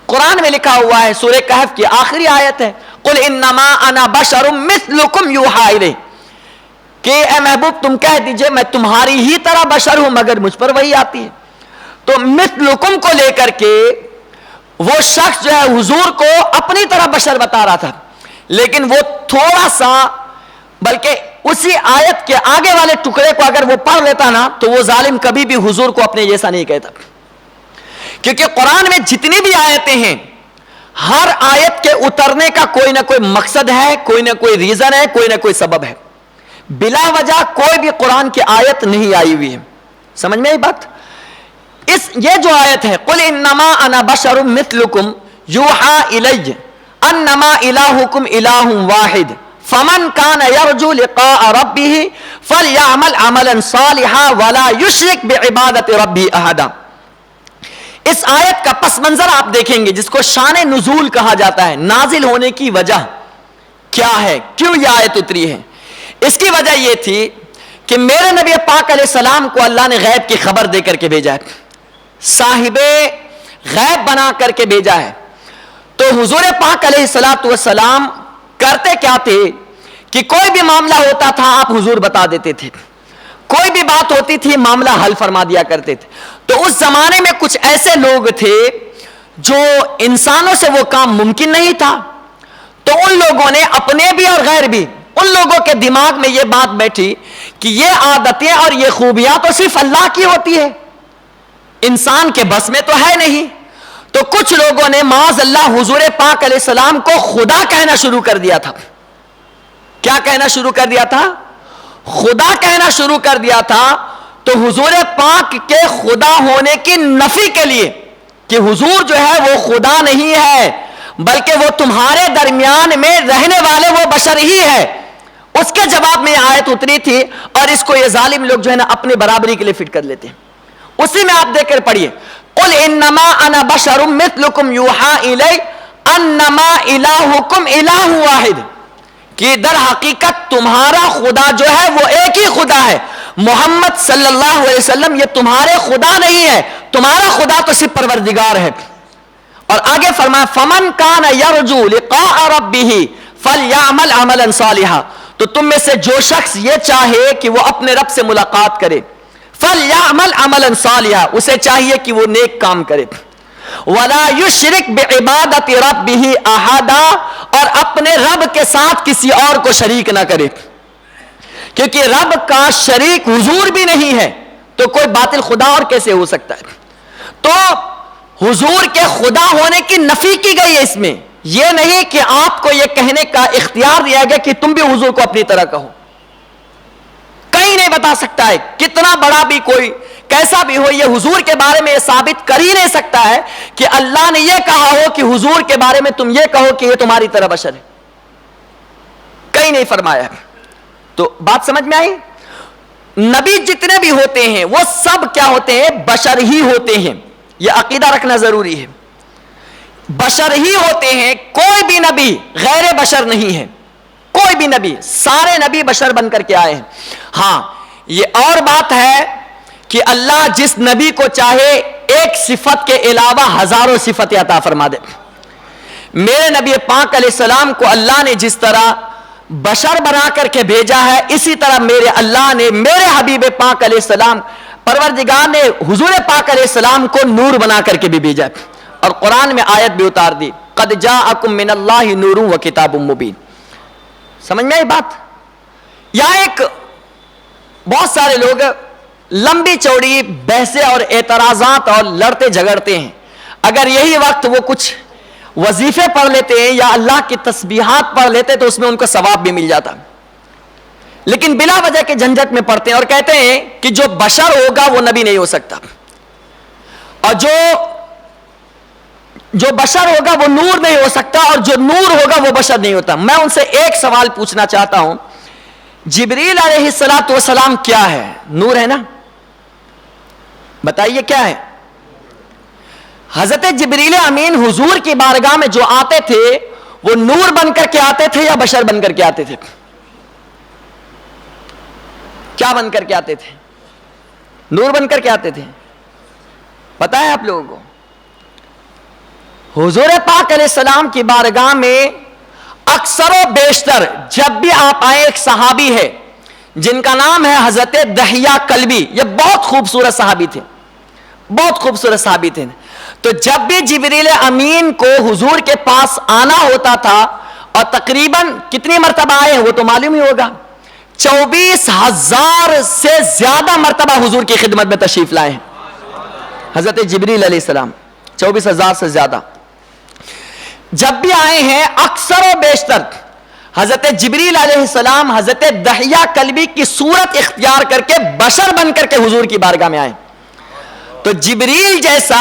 قرآن میں لکھا ہوا ہے، سورہ کہف کی آخری آیت ہے، قل انما انا بشر مثلکم یوحی الی، کہ اے محبوب تم کہہ دیجئے میں تمہاری ہی طرح بشر ہوں مگر مجھ پر وہی آتی ہے. تو مثلکم کو لے کر کے وہ شخص جو ہے حضور کو اپنی طرح بشر بتا رہا تھا، لیکن وہ تھوڑا سا، بلکہ اسی آیت کے آگے والے ٹکڑے کو اگر وہ پڑھ لیتا نا تو وہ ظالم کبھی بھی حضور کو اپنے جیسا نہیں کہتا. کیونکہ قرآن میں جتنی بھی آیتیں ہیں ہر آیت کے اترنے کا کوئی نہ کوئی مقصد ہے، کوئی نہ کوئی ریزن ہے، کوئی نہ کوئی سبب ہے. بلا وجہ کوئی بھی قرآن کی آیت نہیں آئی ہوئی ہے. سمجھ میں آئی بات؟ یہ جو آیت ہے قل انما انا بشر مثلکم یوحی الی انما الہکم الہ واحد فمن کان یرجو لقاء ربہ فلیعمل عملا صالحا ولا یشرک بعبادت ربہ احدا. اس آیت کا پس منظر آپ دیکھیں گے جس کو شان نزول کہا جاتا ہے، نازل ہونے کی وجہ کیا ہے، کیوں یہ آیت اتری ہے. اس کی وجہ یہ تھی کہ میرے نبی پاک علیہ السلام کو اللہ نے غیب کی خبر دے کر کے بھیجا ہے. صاحب غیب بنا کر کے بھیجا ہے۔ تو حضور پاک علیہ الصلوۃ والسلام کرتے کیا تھے کہ کوئی بھی معاملہ ہوتا تھا آپ حضور بتا دیتے تھے، کوئی بھی بات ہوتی تھی معاملہ حل فرما دیا کرتے تھے۔ تو اس زمانے میں کچھ ایسے لوگ تھے جو انسانوں سے وہ کام ممکن نہیں تھا، تو ان لوگوں نے اپنے بھی اور غیر بھی، ان لوگوں کے دماغ میں یہ بات بیٹھی کہ یہ عادتیں اور یہ خوبیاں تو صرف اللہ کی ہوتی ہے، انسان کے بس میں تو ہے نہیں۔ تو کچھ لوگوں نے معاذ اللہ حضور پاک علیہ السلام کو خدا کہنا شروع کر دیا تھا۔ کیا کہنا شروع کر دیا تھا؟ خدا کہنا شروع کر دیا تھا۔ تو حضور پاک کے خدا ہونے کی نفی کے لیے کہ حضور جو ہے وہ خدا نہیں ہے بلکہ وہ تمہارے درمیان میں رہنے والے وہ بشر ہی ہے، اس کے جواب میں آیت اتری تھی، اور اس کو یہ ظالم لوگ جو ہے نا اپنے برابری کے لیے فٹ کر لیتے ہیں۔ اسی میں آپ دیکھ کر پڑھیے، قل انما انا بشر مثلکم یوحا الی انما الہکم الہ واحد، کہ در حقیقت تمہارا خدا جو ہے وہ ایک ہی خدا ہے، محمد صلی اللہ علیہ وسلم یہ تمہارے خدا نہیں ہے، تمہارا خدا تو صرف پروردگار ہے۔ اور آگے فرمایا فمن کان یرجو لقاء ربہ فلیعمل عملا صالحا، تو تم میں سے جو شخص یہ چاہے کہ وہ اپنے رب سے ملاقات کرے، فلیعمل عملا صالحا، اسے چاہیے کہ وہ نیک کام کرے، ولا یشرک بعبادت ربہ احدا، اور اپنے رب کے ساتھ کسی اور کو شریک نہ کرے، کیونکہ رب کا شریک حضور بھی نہیں ہے، تو کوئی باطل خدا اور کیسے ہو سکتا ہے؟ تو حضور کے خدا ہونے کی نفی کی گئی ہے اس میں، یہ نہیں کہ آپ کو یہ کہنے کا اختیار دیا گیا کہ تم بھی حضور کو اپنی طرح کہو۔ کہیں نہیں بتا سکتا ہے، کتنا بڑا بھی کوئی کیسا بھی ہو، یہ حضور کے بارے میں یہ ثابت کر ہی نہیں سکتا ہے کہ اللہ نے یہ کہا ہو کہ حضور کے بارے میں تم یہ کہو کہ یہ تمہاری طرح بشر ہے، کہیں نہیں فرمایا ہے۔ تو بات سمجھ میں آئی؟ نبی جتنے بھی ہوتے ہیں وہ سب کیا ہوتے ہیں؟ بشر ہی ہوتے ہیں، یہ عقیدہ رکھنا ضروری ہے، بشر ہی ہوتے ہیں، کوئی بھی نبی غیر بشر نہیں ہے، کوئی بھی نبی، سارے نبی بشر بن کر کے آئے ہیں۔ ہاں یہ اور بات ہے کہ اللہ جس نبی کو چاہے ایک صفت کے علاوہ ہزاروں صفتیں عطا فرما دے۔ میرے نبی پاک علیہ السلام کو اللہ نے جس طرح بشر بنا کر کے بھیجا ہے، اسی طرح میرے اللہ نے میرے حبیب پاک علیہ السلام پروردگار نے حضور پاک علیہ السلام کو نور بنا کر کے بھی بھیجا، اور قرآن میں آیت بھی اتار دی، قد جاءکم من اللہ نور و کتاب مبین۔ سمجھ میں آئی بات؟ یہاں ایک بہت سارے لوگ لمبی چوڑی بحثیں اور اعتراضات اور لڑتے جھگڑتے ہیں، اگر یہی وقت وہ کچھ وظیفے پڑھ لیتے ہیں یا اللہ کی تسبیحات پڑھ لیتے تو اس میں ان کو ثواب بھی مل جاتا، لیکن بلا وجہ کے جھنجٹ میں پڑتے ہیں اور کہتے ہیں کہ جو بشر ہوگا وہ نبی نہیں ہو سکتا، اور جو بشر ہوگا وہ نور نہیں ہو سکتا، اور جو نور ہوگا وہ بشر نہیں ہوتا۔ میں ان سے ایک سوال پوچھنا چاہتا ہوں، جبریل علیہ الصلوۃ والسلام کیا ہے؟ نور ہے نا؟ بتائیے کیا ہے؟ حضرت جبریل امین حضور کی بارگاہ میں جو آتے تھے وہ نور بن کر کے آتے تھے یا بشر بن کر کے آتے تھے؟ کیا بن کر کے آتے تھے؟ نور بن کر کے آتے تھے؟ پتہ ہے آپ لوگوں کو؟ حضور پاک علیہ السلام کی بارگاہ میں اکثر و بیشتر جب بھی آپ آئے، ایک صحابی ہے جن کا نام ہے حضرت دحیہ کلبی، یہ بہت خوبصورت صحابی تھے، بہت خوبصورت صحابی تھے۔ تو جب بھی جبریل امین کو حضور کے پاس آنا ہوتا تھا، اور تقریباً کتنی مرتبہ آئے ہیں وہ تو معلوم ہی ہوگا، 24,000 سے زیادہ مرتبہ حضور کی خدمت میں تشریف لائے ہیں حضرت جبریل علیہ السلام، 24,000 سے زیادہ جب بھی آئے ہیں، اکثر و بیشتر حضرت جبریل علیہ السلام حضرت دحیہ کلبی کی صورت اختیار کر کے بشر بن کر کے حضور کی بارگاہ میں آئے۔ تو جبریل جیسا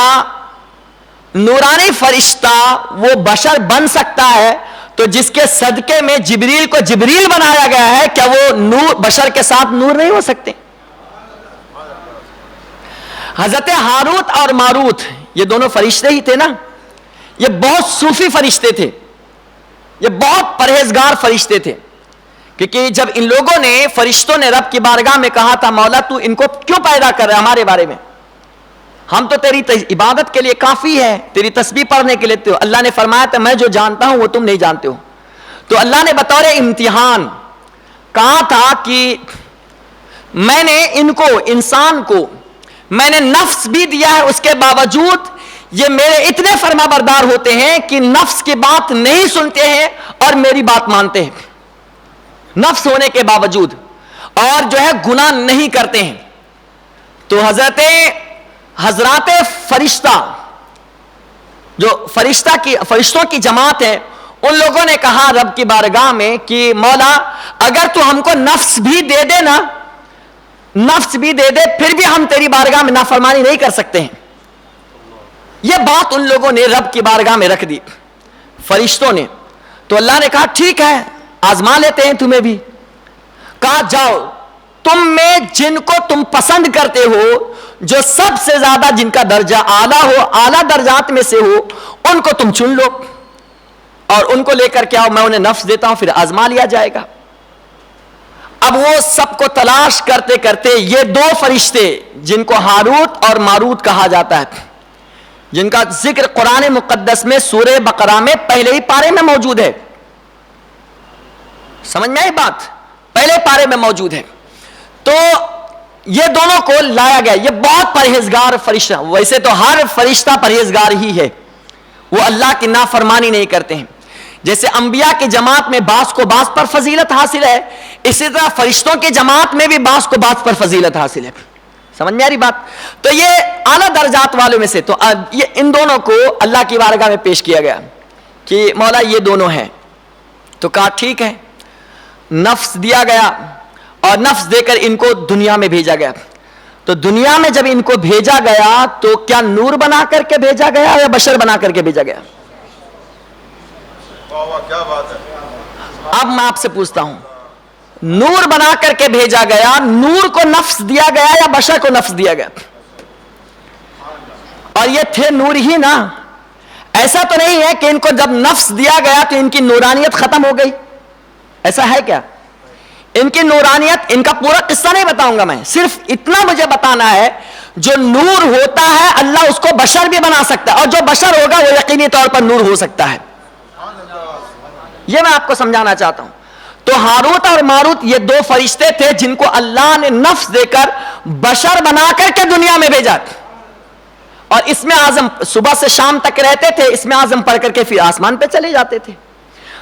نورانی فرشتہ وہ بشر بن سکتا ہے، تو جس کے صدقے میں جبریل کو جبریل بنایا گیا ہے، کیا وہ نور بشر کے ساتھ نور نہیں ہو سکتے؟ حضرت ہاروت اور ماروت یہ دونوں فرشتے ہی تھے نا، یہ بہت صوفی فرشتے تھے، یہ بہت پرہیزگار فرشتے تھے، کیونکہ جب ان لوگوں نے فرشتوں نے رب کی بارگاہ میں کہا تھا مولا تو ان کو کیوں پیدا کر رہا ہے ہمارے بارے میں، ہم تو تیری عبادت کے لیے کافی ہے، تیری تسبیح پڑھنے کے لیے. تو اللہ نے فرمایا تھا میں جو جانتا ہوں وہ تم نہیں جانتے ہو. تو اللہ نے بطور امتحان کہا تھا کہ میں نے ان کو، انسان کو میں نے نفس بھی دیا ہے، اس کے باوجود یہ میرے اتنے فرما بردار ہوتے ہیں کہ نفس کی بات نہیں سنتے ہیں اور میری بات مانتے ہیں نفس ہونے کے باوجود، اور جو ہے گناہ نہیں کرتے ہیں. تو حضرات فرشتہ، جو فرشتوں کی جماعت ہے، ان لوگوں نے کہا رب کی بارگاہ میں کہ مولا اگر تو ہم کو نفس بھی دے دے نا، نفس بھی دے دے، پھر بھی ہم تیری بارگاہ میں نافرمانی نہیں کر سکتے ہیں. یہ بات ان لوگوں نے رب کی بارگاہ میں رکھ دی، فرشتوں نے. تو اللہ نے کہا ٹھیک ہے آزما لیتے ہیں تمہیں بھی. کہا جاؤ تم میں جن کو تم پسند کرتے ہو، جو سب سے زیادہ جن کا درجہ اعلیٰ ہو، اعلیٰ درجات میں سے ہو، ان کو تم چن لو اور ان کو لے کر کے آؤ، میں انہیں نفس دیتا ہوں، پھر آزما لیا جائے گا. اب وہ سب کو تلاش کرتے کرتے یہ دو فرشتے جن کو ہاروت اور ماروت کہا جاتا ہے، جن کا ذکر قرآن مقدس میں سورہ بقرہ میں پہلے ہی پارے میں موجود ہے. سمجھ میں آئی بات؟ پہلے پارے میں موجود ہے. تو یہ دونوں کو لایا گیا. یہ بہت پرہیزگار فرشتہ، ویسے تو ہر فرشتہ پرہیزگار ہی ہے، وہ اللہ کی نافرمانی نہیں کرتے ہیں. جیسے انبیاء کی جماعت میں بعض کو بعض پر فضیلت حاصل ہے، اسی طرح فرشتوں کی جماعت میں بھی بعض کو بعض پر فضیلت حاصل ہے. سمجھ میں آ رہی بات؟ تو یہ اعلیٰ درجات والوں میں سے، تو یہ ان دونوں کو اللہ کی بارگاہ میں پیش کیا گیا کہ مولا یہ دونوں ہیں. تو کہا ٹھیک ہے، نفس دیا گیا اور نفس دے کر ان کو دنیا میں بھیجا گیا. تو دنیا میں جب ان کو بھیجا گیا تو کیا نور بنا کر کے بھیجا گیا یا بشر بنا کر کے بھیجا گیا؟ کیا بات ہے. اب میں آپ سے پوچھتا ہوں، نور بنا کر کے بھیجا گیا، نور کو نفس دیا گیا یا بشر کو نفس دیا گیا؟ اور یہ تھے نور ہی نا. ایسا تو نہیں ہے کہ ان کو جب نفس دیا گیا تو ان کی نورانیت ختم ہو گئی، ایسا ہے کیا؟ ان کی نورانیت، ان کا پورا قصہ نہیں بتاؤں گا میں، صرف اتنا مجھے بتانا ہے جو نور ہوتا ہے اللہ اس کو بشر بھی بنا سکتا ہے، اور جو بشر ہوگا وہ یقینی طور پر نور ہو سکتا ہے. یہ میں آپ کو سمجھانا چاہتا ہوں. تو ہاروت اور ماروت یہ دو فرشتے تھے جن کو اللہ نے نفس دے کر بشر بنا کر کے دنیا میں بھیجا، اور اس میں اعظم صبح سے شام تک رہتے تھے، اس میں اعظم پڑھ کر کے پھر آسمان پہ چلے جاتے تھے.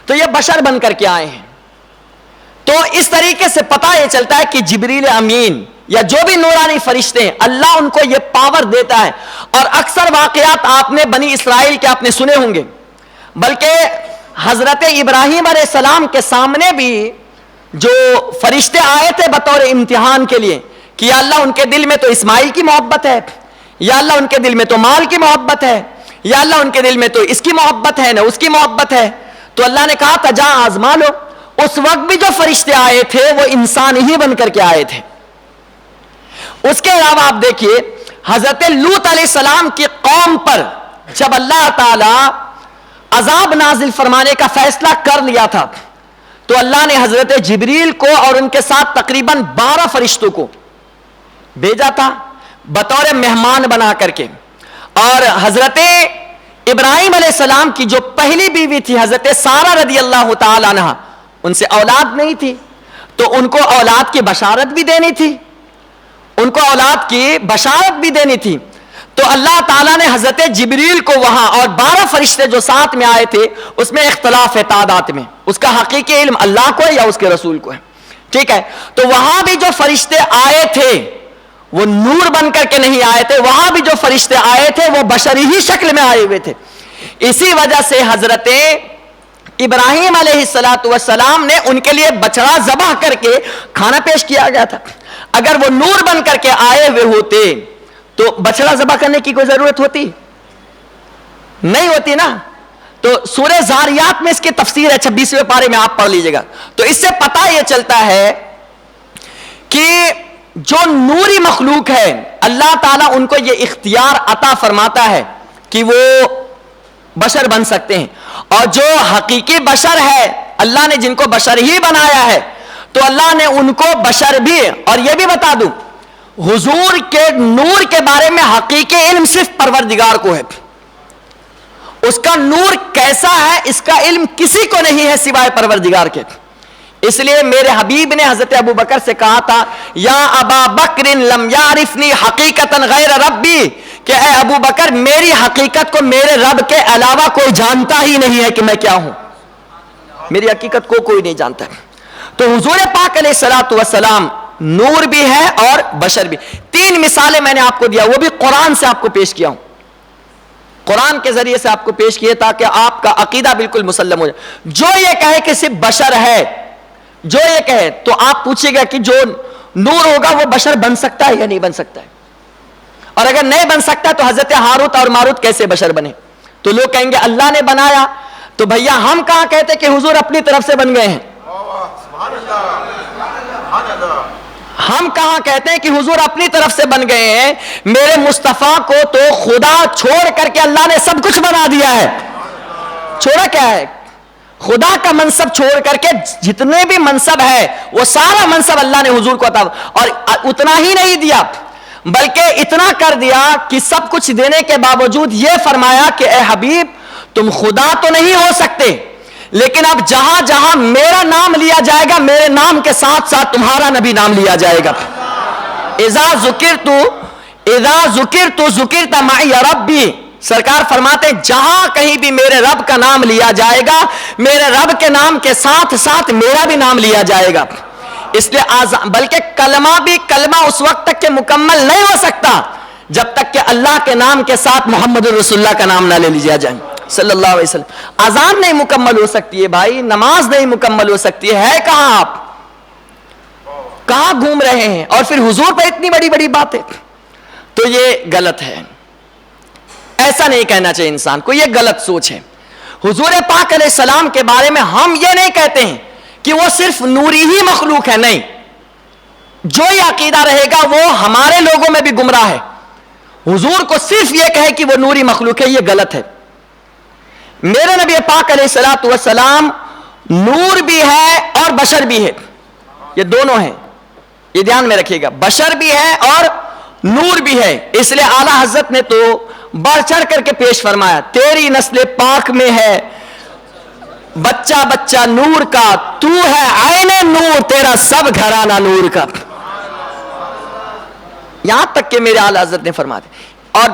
تو یہ بشر بن کر کے آئے ہیں. تو اس طریقے سے پتہ یہ چلتا ہے کہ جبریل امین یا جو بھی نورانی فرشتے ہیں اللہ ان کو یہ پاور دیتا ہے. اور اکثر واقعات آپ نے بنی اسرائیل کے آپ نے سنے ہوں گے، بلکہ حضرت ابراہیم علیہ السلام کے سامنے بھی جو فرشتے آئے تھے بطور امتحان کے لیے کہ یا اللہ ان کے دل میں تو اسماعیل کی محبت ہے، یا اللہ ان کے دل میں تو مال کی محبت ہے، یا اللہ ان کے دل میں تو اس کی محبت ہے نہ اس کی محبت ہے. تو اللہ نے کہا تھا جا آزما لو. اس وقت بھی جو فرشتے آئے تھے وہ انسان ہی بن کر کے آئے تھے. اس کے علاوہ آپ دیکھیے حضرت لوط علیہ السلام کی قوم پر جب اللہ تعالی عذاب نازل فرمانے کا فیصلہ کر لیا تھا تو اللہ نے حضرت جبریل کو اور ان کے ساتھ تقریباً 12 فرشتوں کو بھیجا تھا بطور مہمان بنا کر کے. اور حضرت ابراہیم علیہ السلام کی جو پہلی بیوی تھی حضرت سارہ رضی اللہ تعالی عنہا، ان سے اولاد نہیں تھی تو ان کو اولاد کی بشارت بھی دینی تھی، ان کو اولاد کی بشارت بھی دینی تھی. تو اللہ تعالیٰ نے حضرت جبریل کو وہاں اور 12 فرشتے جو ساتھ میں آئے تھے اس میں اختلاف ہے تعداد میں، اس کا حقیقی علم اللہ کو ہے یا اس کے رسول کو ہے. ٹھیک ہے، تو وہاں بھی جو فرشتے آئے تھے وہ نور بن کر کے نہیں آئے تھے، وہاں بھی جو فرشتے آئے تھے وہ بشری ہی شکل میں آئے ہوئے تھے. اسی وجہ سے حضرت ابراہیم علیہ السلام نے ان کے لیے بچڑا ذبح کر کے کھانا پیش کیا گیا تھا. اگر وہ نور بن کر کے آئے ہوئے ہوتے تو بچڑا ذبح کرنے کی کوئی ضرورت ہوتی نہیں ہوتی نا. تو سورہ زاریات میں اس کی تفسیر ہے 26ویں پارے میں، آپ پڑھ لیجئے گا. تو اس سے پتہ یہ چلتا ہے کہ جو نوری مخلوق ہے اللہ تعالیٰ ان کو یہ اختیار عطا فرماتا ہے کہ وہ بشر بن سکتے ہیں. اور جو حقیقی بشر ہے اللہ نے جن کو بشر ہی بنایا ہے تو اللہ نے ان کو بشر بھی، اور یہ بھی بتا دوں حضور کے نور کے بارے میں حقیقی علم صرف پروردگار کو ہے. اس کا نور کیسا ہے اس کا علم کسی کو نہیں ہے سوائے پروردگار کے. اس لیے میرے حبیب نے حضرت ابو بکر سے کہا تھا یا ابا بکر لم یعرفنی حقیقتا غیر ربی, کہ اے ابو بکر میری حقیقت کو میرے رب کے علاوہ کوئی جانتا ہی نہیں ہے کہ میں کیا ہوں, میری حقیقت کو کوئی نہیں جانتا ہے. تو حضور پاک علیہ الصلوۃ والسلام نور بھی ہے اور بشر بھی. 3 مثالیں میں نے آپ کو دیا, وہ بھی قرآن سے آپ کو پیش کیا ہوں, قرآن کے ذریعے سے آپ کو پیش کیے تاکہ آپ کا عقیدہ بالکل مسلم ہو جائے. جو یہ کہے کہ صرف بشر ہے, جو یہ کہے تو آپ پوچھے گا کہ جو نور ہوگا وہ بشر بن سکتا ہے یا نہیں بن سکتا ہے, اور اگر نہیں بن سکتا تو حضرت ہاروت اور ماروت کیسے بشر بنے؟ تو لوگ کہیں گے اللہ نے بنایا. تو بھیا ہم کہاں کہتے کہ حضور اپنی طرف سے بن گئے ہیں؟ ہم کہاں کہتے ہیں کہ حضور اپنی طرف سے بن گئے ہیں؟ میرے مصطفیٰ کو تو خدا چھوڑ کر کے اللہ نے سب کچھ بنا دیا ہے. چھوڑا کیا ہے؟ خدا کا منصب چھوڑ کر کے جتنے بھی منصب ہے وہ سارا منصب اللہ نے حضور کو عطا, اور اتنا ہی نہیں دیا بلکہ اتنا کر دیا کہ سب کچھ دینے کے باوجود یہ فرمایا کہ اے حبیب تم خدا تو نہیں ہو سکتے, لیکن اب جہاں جہاں میرا نام لیا جائے گا میرے نام کے ساتھ ساتھ تمہارا نبی نام لیا جائے گا. اذا ذکرت ذکرت معی ربی, سرکار فرماتے ہیں جہاں کہیں بھی میرے رب کا نام لیا جائے گا میرے رب کے نام کے ساتھ ساتھ میرا بھی نام لیا جائے گا. اس لیے بلکہ کلمہ بھی کلمہ اس وقت تک کہ مکمل نہیں ہو سکتا جب تک کہ اللہ کے نام کے ساتھ محمد رسول اللہ کا نام نہ لے لیا جائے صلی اللہ علیہ وسلم. اذان نہیں مکمل ہو سکتی ہے بھائی, نماز نہیں مکمل ہو سکتی ہے کہاں آپ کہاں گھوم رہے ہیں, اور پھر حضور پہ اتنی بڑی بڑی باتیں. تو یہ غلط ہے, ایسا نہیں کہنا چاہیے انسان کو, یہ غلط سوچ ہے. حضور پاک علیہ السلام کے بارے میں ہم یہ نہیں کہتے ہیں کہ وہ صرف نوری ہی مخلوق ہے, نہیں. جو یہ عقیدہ رہے گا وہ ہمارے لوگوں میں بھی گمراہ ہے. حضور کو صرف یہ کہے کہ وہ نوری مخلوق ہے, یہ غلط ہے. میرے نبی پاک علیہ الصلوۃ والسلام نور بھی ہے اور بشر بھی ہے, یہ دونوں ہیں, یہ دھیان میں رکھیے گا, بشر بھی ہے اور نور بھی ہے. اس لیے اعلیٰ حضرت نے تو بڑھ چڑھ کر کے پیش فرمایا تیری نسل پاک میں ہے بچہ بچہ نور کا, تو ہے عین نور تیرا سب گھرانہ نور کا. یہاں تک کہ میرے اعلیٰ حضرت نے فرما دیا. اور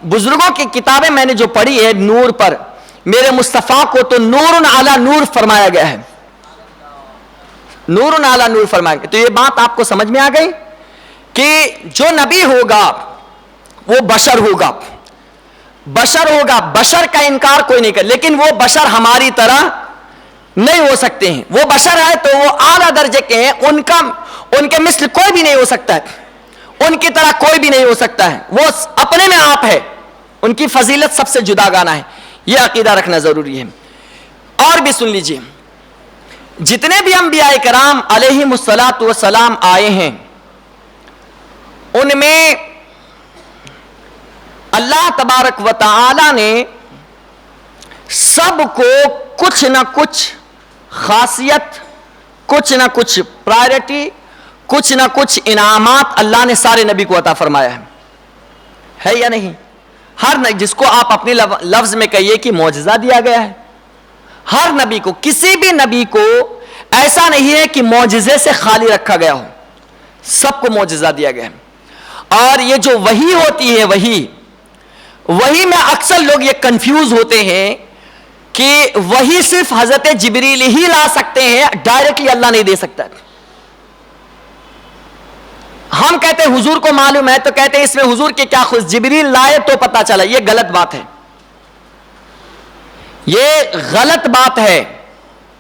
بزرگوں کی کتابیں میں نے جو پڑھی ہے نور پر, میرے مصطفیٰ کو تو نور علی نور فرمایا گیا ہے, نور علی نور فرمایا گیا. تو یہ بات آپ کو سمجھ میں آ گئی کہ جو نبی ہوگا وہ بشر ہوگا, بشر ہوگا, بشر کا انکار کوئی نہیں کر, لیکن وہ بشر ہماری طرح نہیں ہو سکتے ہیں. وہ بشر ہے تو وہ اعلیٰ درجے کے ہیں, ان کے مثل کوئی بھی نہیں ہو سکتا ہے, ان کی طرح کوئی بھی نہیں ہو سکتا ہے, وہ اپنے میں آپ ہے, ان کی فضیلت سب سے جدا گانا ہے. یہ عقیدہ رکھنا ضروری ہے. اور بھی سن لیجئے, جتنے بھی انبیاء کرام علیہم الصلاۃ والسلام آئے ہیں ان میں اللہ تبارک و تعالی نے سب کو کچھ نہ کچھ خاصیت, کچھ نہ کچھ پرائرٹی, کچھ نہ کچھ انعامات اللہ نے سارے نبی کو عطا فرمایا ہے یا نہیں؟ ہر جس کو آپ اپنے لفظ میں کہیے کہ معجزہ دیا گیا ہے. ہر نبی کو, کسی بھی نبی کو ایسا نہیں ہے کہ معجزے سے خالی رکھا گیا ہو, سب کو معجزہ دیا گیا ہے. اور یہ جو وحی ہوتی ہے, وحی میں اکثر لوگ یہ کنفیوز ہوتے ہیں کہ وحی صرف حضرت جبریل ہی لا سکتے ہیں, ڈائریکٹلی اللہ نہیں دے سکتا. ہم کہتے ہیں حضور کو معلوم ہے تو کہتے ہیں اس میں حضور کے کیا خود جبریل لائے تو پتا چلا. یہ غلط بات ہے, یہ غلط بات ہے,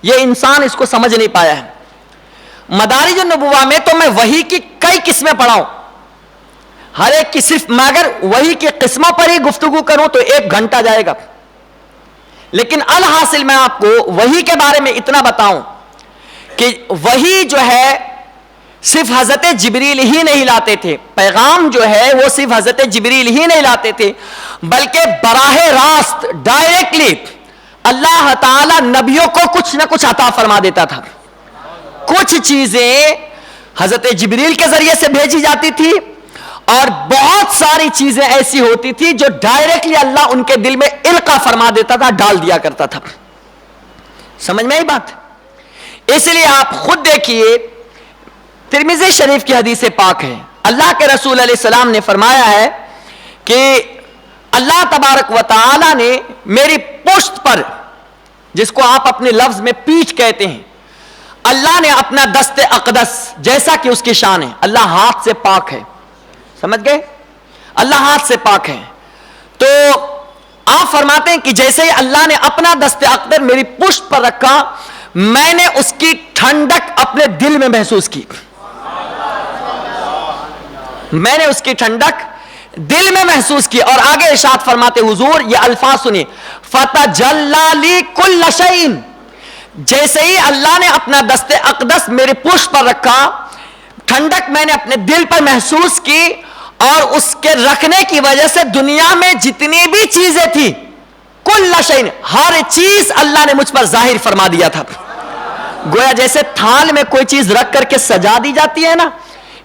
یہ انسان اس کو سمجھ نہیں پایا ہے. مدارج النبوہ میں تو میں وحی کی کئی قسمیں پڑھاؤں, ہر ایک کی صرف میں اگر وحی کی قسموں پر ہی گفتگو کروں تو 1 گھنٹہ جائے گا. لیکن الحاصل میں آپ کو وحی کے بارے میں اتنا بتاؤں کہ وحی جو ہے صرف حضرت جبریل ہی نہیں لاتے تھے, پیغام جو ہے وہ صرف حضرت جبریل ہی نہیں لاتے تھے, بلکہ براہ راست ڈائریکٹلی اللہ تعالی نبیوں کو کچھ نہ کچھ عطا فرما دیتا تھا. کچھ چیزیں حضرت جبریل کے ذریعے سے بھیجی جاتی تھی, اور بہت ساری چیزیں ایسی ہوتی تھی جو ڈائریکٹلی اللہ ان کے دل میں القا فرما دیتا تھا, ڈال دیا کرتا تھا. سمجھ میں آئی بات؟ اس لیے آپ خود دیکھیے, ترمذی شریف کی حدیث پاک ہے, اللہ کے رسول علیہ السلام نے فرمایا ہے کہ اللہ تبارک و تعالی نے میری پشت پر, جس کو آپ اپنے لفظ میں پیٹھ کہتے ہیں, اللہ نے اپنا دست اقدس, جیسا کہ اس کی شان ہے, اللہ ہاتھ سے پاک ہے, سمجھ گئے, اللہ ہاتھ سے پاک ہے. تو آپ فرماتے ہیں کہ جیسے ہی اللہ نے اپنا دست اقدس میری پشت پر رکھا, میں نے اس کی ٹھنڈک اپنے دل میں محسوس کی, میں نے اس کی ٹھنڈک دل میں محسوس کی. اور آگے ارشاد فرماتے حضور, یہ الفاظ سنیے, فتجلی لی کل شیء, جیسے ہی اللہ نے اپنا دست اقدس میرے پشت پر رکھا, ٹھنڈک میں نے اپنے دل پر محسوس کی, اور اس کے رکھنے کی وجہ سے دنیا میں جتنی بھی چیزیں تھی, کل شیء, ہر چیز اللہ نے مجھ پر ظاہر فرما دیا تھا. گویا جیسے تھال میں کوئی چیز رکھ کر کے سجا دی جاتی ہے نا,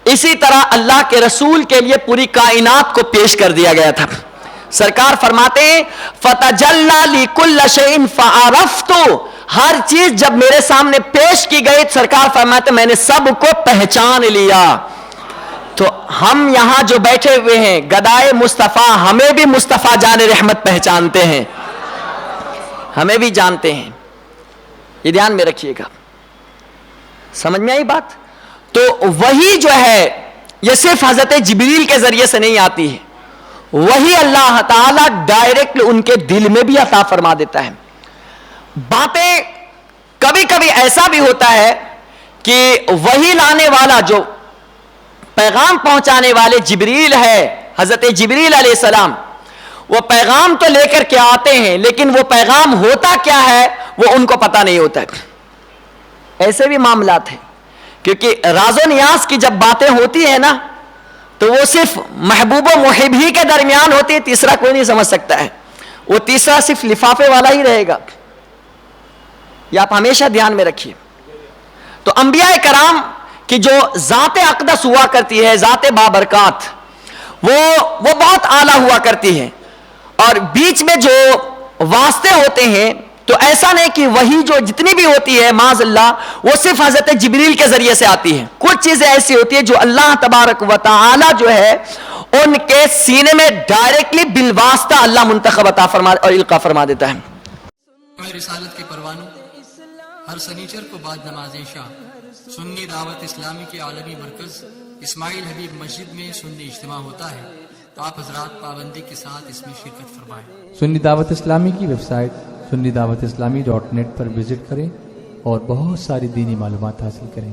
اسی طرح اللہ کے رسول کے لیے پوری کائنات کو پیش کر دیا گیا تھا. سرکار فرماتے ہیں فتجلی لی کل شیء فعرفت, ہر چیز جب میرے سامنے پیش کی گئی, سرکار فرماتے میں نے سب کو پہچان لیا. تو ہم یہاں جو بیٹھے ہوئے ہیں گدائے مصطفیٰ, ہمیں بھی مصطفیٰ جان رحمت پہچانتے ہیں, ہمیں بھی جانتے ہیں. یہ دھیان میں رکھیے گا, سمجھ میں آئی بات؟ تو وہی جو ہے یہ صرف حضرت جبریل کے ذریعے سے نہیں آتی ہے, وہی اللہ تعالیٰ ڈائریکٹ ان کے دل میں بھی عطا فرما دیتا ہے. باتیں کبھی کبھی ایسا بھی ہوتا ہے کہ وہی لانے والا, جو پیغام پہنچانے والے جبریل ہے, حضرت جبریل علیہ السلام, وہ پیغام تو لے کر کے آتے ہیں, لیکن وہ پیغام ہوتا کیا ہے وہ ان کو پتہ نہیں ہوتا ہے. ایسے بھی معاملات ہیں, کیونکہ راز و نیاز کی جب باتیں ہوتی ہیں نا, تو وہ صرف محبوب و محب ہی کے درمیان ہوتی ہے, تیسرا کوئی نہیں سمجھ سکتا ہے, وہ تیسرا صرف لفافے والا ہی رہے گا. یہ آپ ہمیشہ دھیان میں رکھیے. تو انبیاء کرام کی جو ذات اقدس ہوا کرتی ہے, ذات بابرکات, وہ بہت اعلیٰ ہوا کرتی ہے, اور بیچ میں جو واسطے ہوتے ہیں تو ایسا نہیں کہ وہی جو جتنی بھی ہوتی ہے معاذ اللہ وہ صرف حضرت جبریل کے ذریعے سے آتی ہے. کچھ چیزیں ایسی ہوتی ہیں جو اللہ تبارک و تعالی جو ہے ان کے سینے میں ڈائریکٹلی بالواسطہ اللہ منتخب عطا فرما اور القا فرما دیتا ہے. رسالت کے پروانوں, ہر سنیچر کو بعد نماز عشاء سنی دعوت اسلامی کے عالمی مرکز اسماعیل حبیب مسجد میں سنی اجتماع ہوتا ہے, تو آپ حضرات پابندی کے ساتھ اس میں شرکت فرمائیں. سنی دعوت اسلامی کی website sunni dawat islami.net پر وزٹ کریں اور بہت ساری دینی معلومات حاصل کریں.